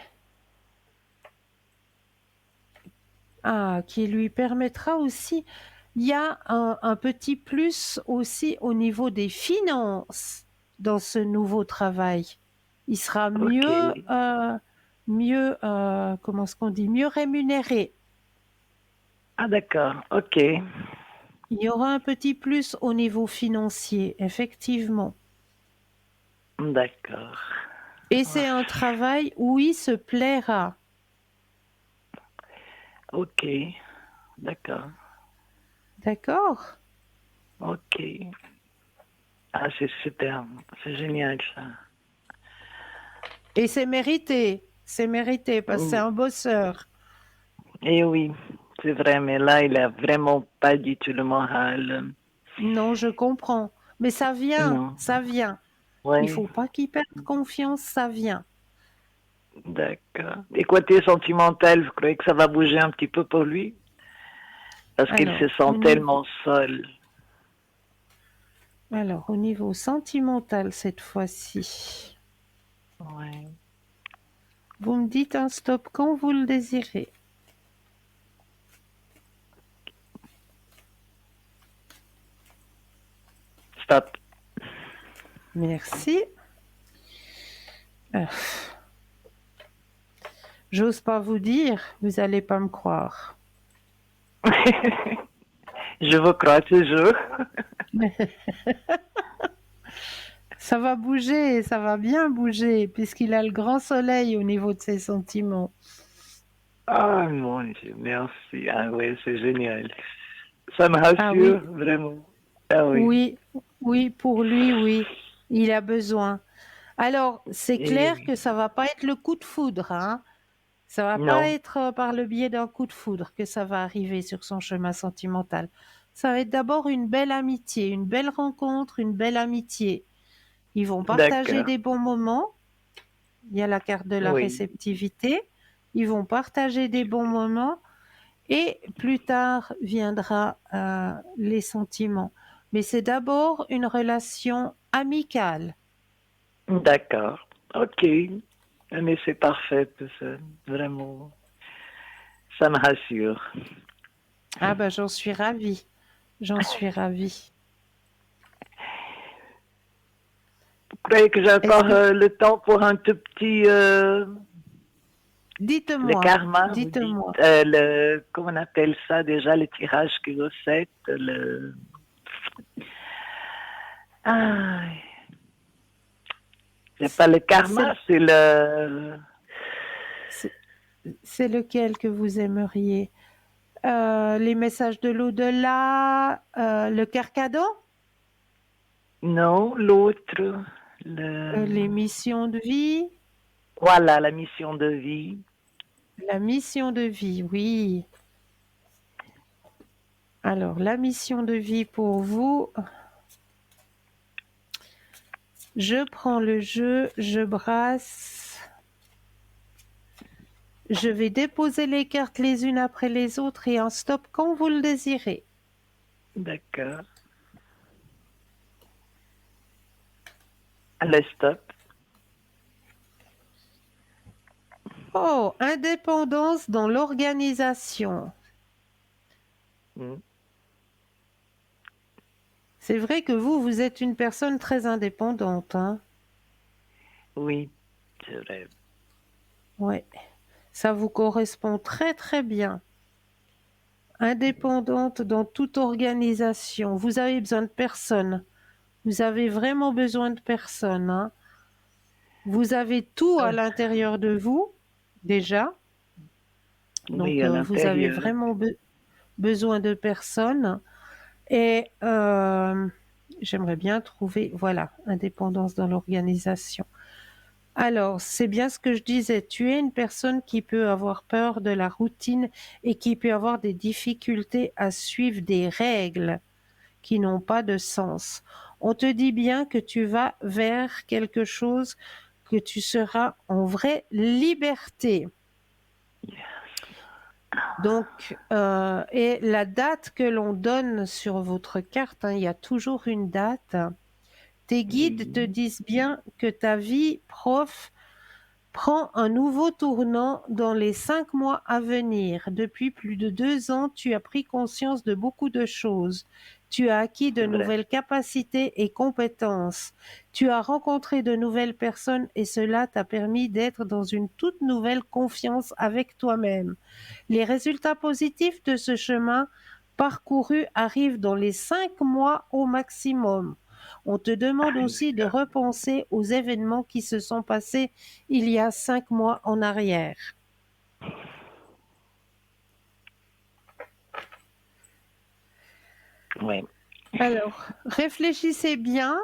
lui permettra aussi. Il y a un petit plus aussi au niveau des finances dans ce nouveau travail. Il sera ok. comment est-ce qu'on dit, mieux rémunéré. Ah, d'accord, ok. Il y aura un petit plus au niveau financier, effectivement. D'accord. Et c'est un travail où il se plaira. Ok, d'accord, D'accord? ok. Ah, c'est super, c'est génial ça. Et c'est mérité parce que c'est Mm. un bosseur. Eh oui, c'est vrai, mais là, il a vraiment pas du tout le moral. Non, je comprends. Mais ça vient, Non, ça vient. Il ouais, faut pas qu'il perde confiance, ça vient. d'accord. Et côté sentimental, vous croyez que ça va bouger un petit peu pour lui? Parce qu'il se Alors, sent tellement seul. au niveau sentimental cette fois-ci, Ouais. vous me dites un stop quand vous le désirez. Stop. Merci. Euh, J'ose pas vous dire, vous allez pas me croire. Je vous crois toujours. Ça va bouger, ça va bien bouger, puisqu'il a le grand soleil au niveau de ses sentiments. Ah, mon Dieu, merci. Ah oui, c'est génial. Ça me Ah oui, rassure, vraiment. Ah oui. oui, oui, pour lui, oui, il a besoin. Alors, c'est Eh clair oui. que ça va pas être le coup de foudre, hein. Ça va pas Non, être par le biais d'un coup de foudre que ça va arriver sur son chemin sentimental. Ça va être d'abord une belle amitié, une belle rencontre, une belle amitié. Ils vont partager d'accord. des bons moments. Il y a la carte de la Oui, réceptivité. Ils vont partager des bons moments et plus tard viendra les sentiments. Mais c'est d'abord une relation amicale. d'accord. Ok. Mais c'est parfait, tout ça. Vraiment. Ça me rassure. Ah ben j'en suis ravie. J'en suis ravie. Vous croyez que j'ai Est-ce encore que le temps pour un tout petit le dites-moi, karma, vous dites dites-moi. comment on appelle ça déjà, le tirage que vous faites, le ah, c'est pas le C'est karma, c'est le c'est- c'est lequel que vous aimeriez? Les messages de l'au-delà, le carcadon, non, l'autre, le les missions de vie, voilà, la mission de vie. la mission de vie, oui. Alors, la mission de vie pour vous, je prends le jeu, je brasse, je vais déposer les cartes les unes après les autres et un stop quand vous le désirez. D'accord. Le stop. Oh, indépendance dans l'organisation. Mm. C'est vrai que vous êtes une personne très indépendante, hein? Oui, c'est vrai. Ouais, ça vous correspond très très bien. Indépendante dans toute organisation. Vous avez besoin de personne. Vous avez vraiment besoin de personne, hein. Vous avez tout à l'intérieur de vous, déjà. Oui, Donc, à vous avez l'intérieur. vraiment besoin de personne. Et j'aimerais bien trouver, voilà, indépendance dans l'organisation. Alors, c'est bien ce que je disais. Tu es une personne qui peut avoir peur de la routine et qui peut avoir des difficultés à suivre des règles qui n'ont pas de sens. On te dit bien que tu vas vers quelque chose, que tu seras en vraie liberté. Donc, et la date que l'on donne sur votre carte, il y a toujours une date. Tes guides te disent bien que ta vie prof prend un nouveau tournant dans les 5 mois à venir. Depuis plus de 2 ans, tu as pris conscience de beaucoup de choses. Tu as acquis de nouvelles capacités et compétences. Tu as rencontré de nouvelles personnes et cela t'a permis d'être dans une toute nouvelle confiance avec toi-même. Les résultats positifs de ce chemin parcouru arrivent dans les 5 mois au maximum. On te demande aussi de repenser aux événements qui se sont passés il y a 5 mois en arrière. Oui. Alors, réfléchissez bien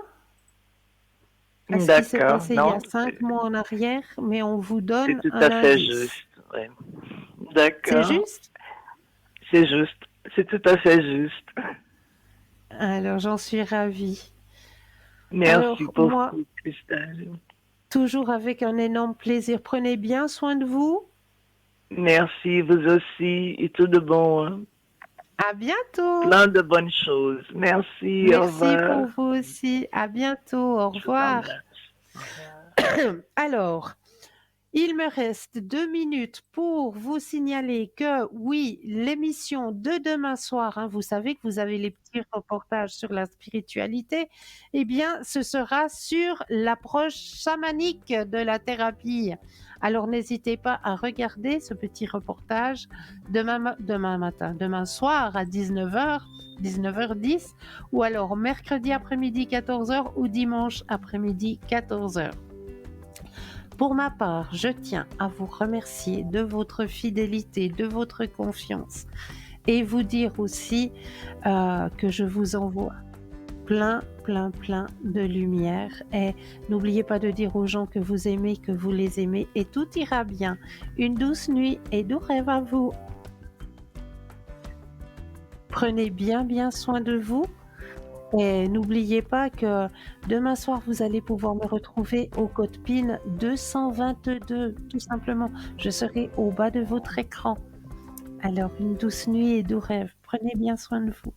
à ce qui s'est D'accord. passé il y a 5 mois en arrière, mais on vous C'est donne tout un à fait indice. juste. Ouais. C'est D'accord. juste? C'est juste. C'est tout à fait juste. Alors, j'en suis ravie. Merci Alors, beaucoup, moi, Cristal. toujours avec un énorme plaisir. Prenez bien soin de vous. Merci, vous aussi, et tout de bon. Hein. À bientôt. Plein de bonnes choses. Merci, au Merci revoir. pour vous aussi. À bientôt. Au Je revoir. t'embrasse. Alors, il me reste 2 minutes pour vous signaler que oui, l'émission de demain soir, vous savez que vous avez les petits reportages sur la spiritualité, eh bien, ce sera sur l'approche chamanique de la thérapie. Alors, n'hésitez pas à regarder ce petit reportage demain soir à 19h, 19h10, ou alors mercredi après-midi 14h ou dimanche après-midi 14h. Pour ma part, je tiens à vous remercier de votre fidélité, de votre confiance et vous dire aussi que je vous envoie plein de lumière et n'oubliez pas de dire aux gens que vous aimez, que vous les aimez et tout ira bien. Une douce nuit et doux rêves à vous. Prenez bien soin de vous. Et n'oubliez pas que demain soir, vous allez pouvoir me retrouver au code PIN 222, tout simplement. Je serai au bas de votre écran. Alors, une douce nuit et doux rêves. Prenez bien soin de vous.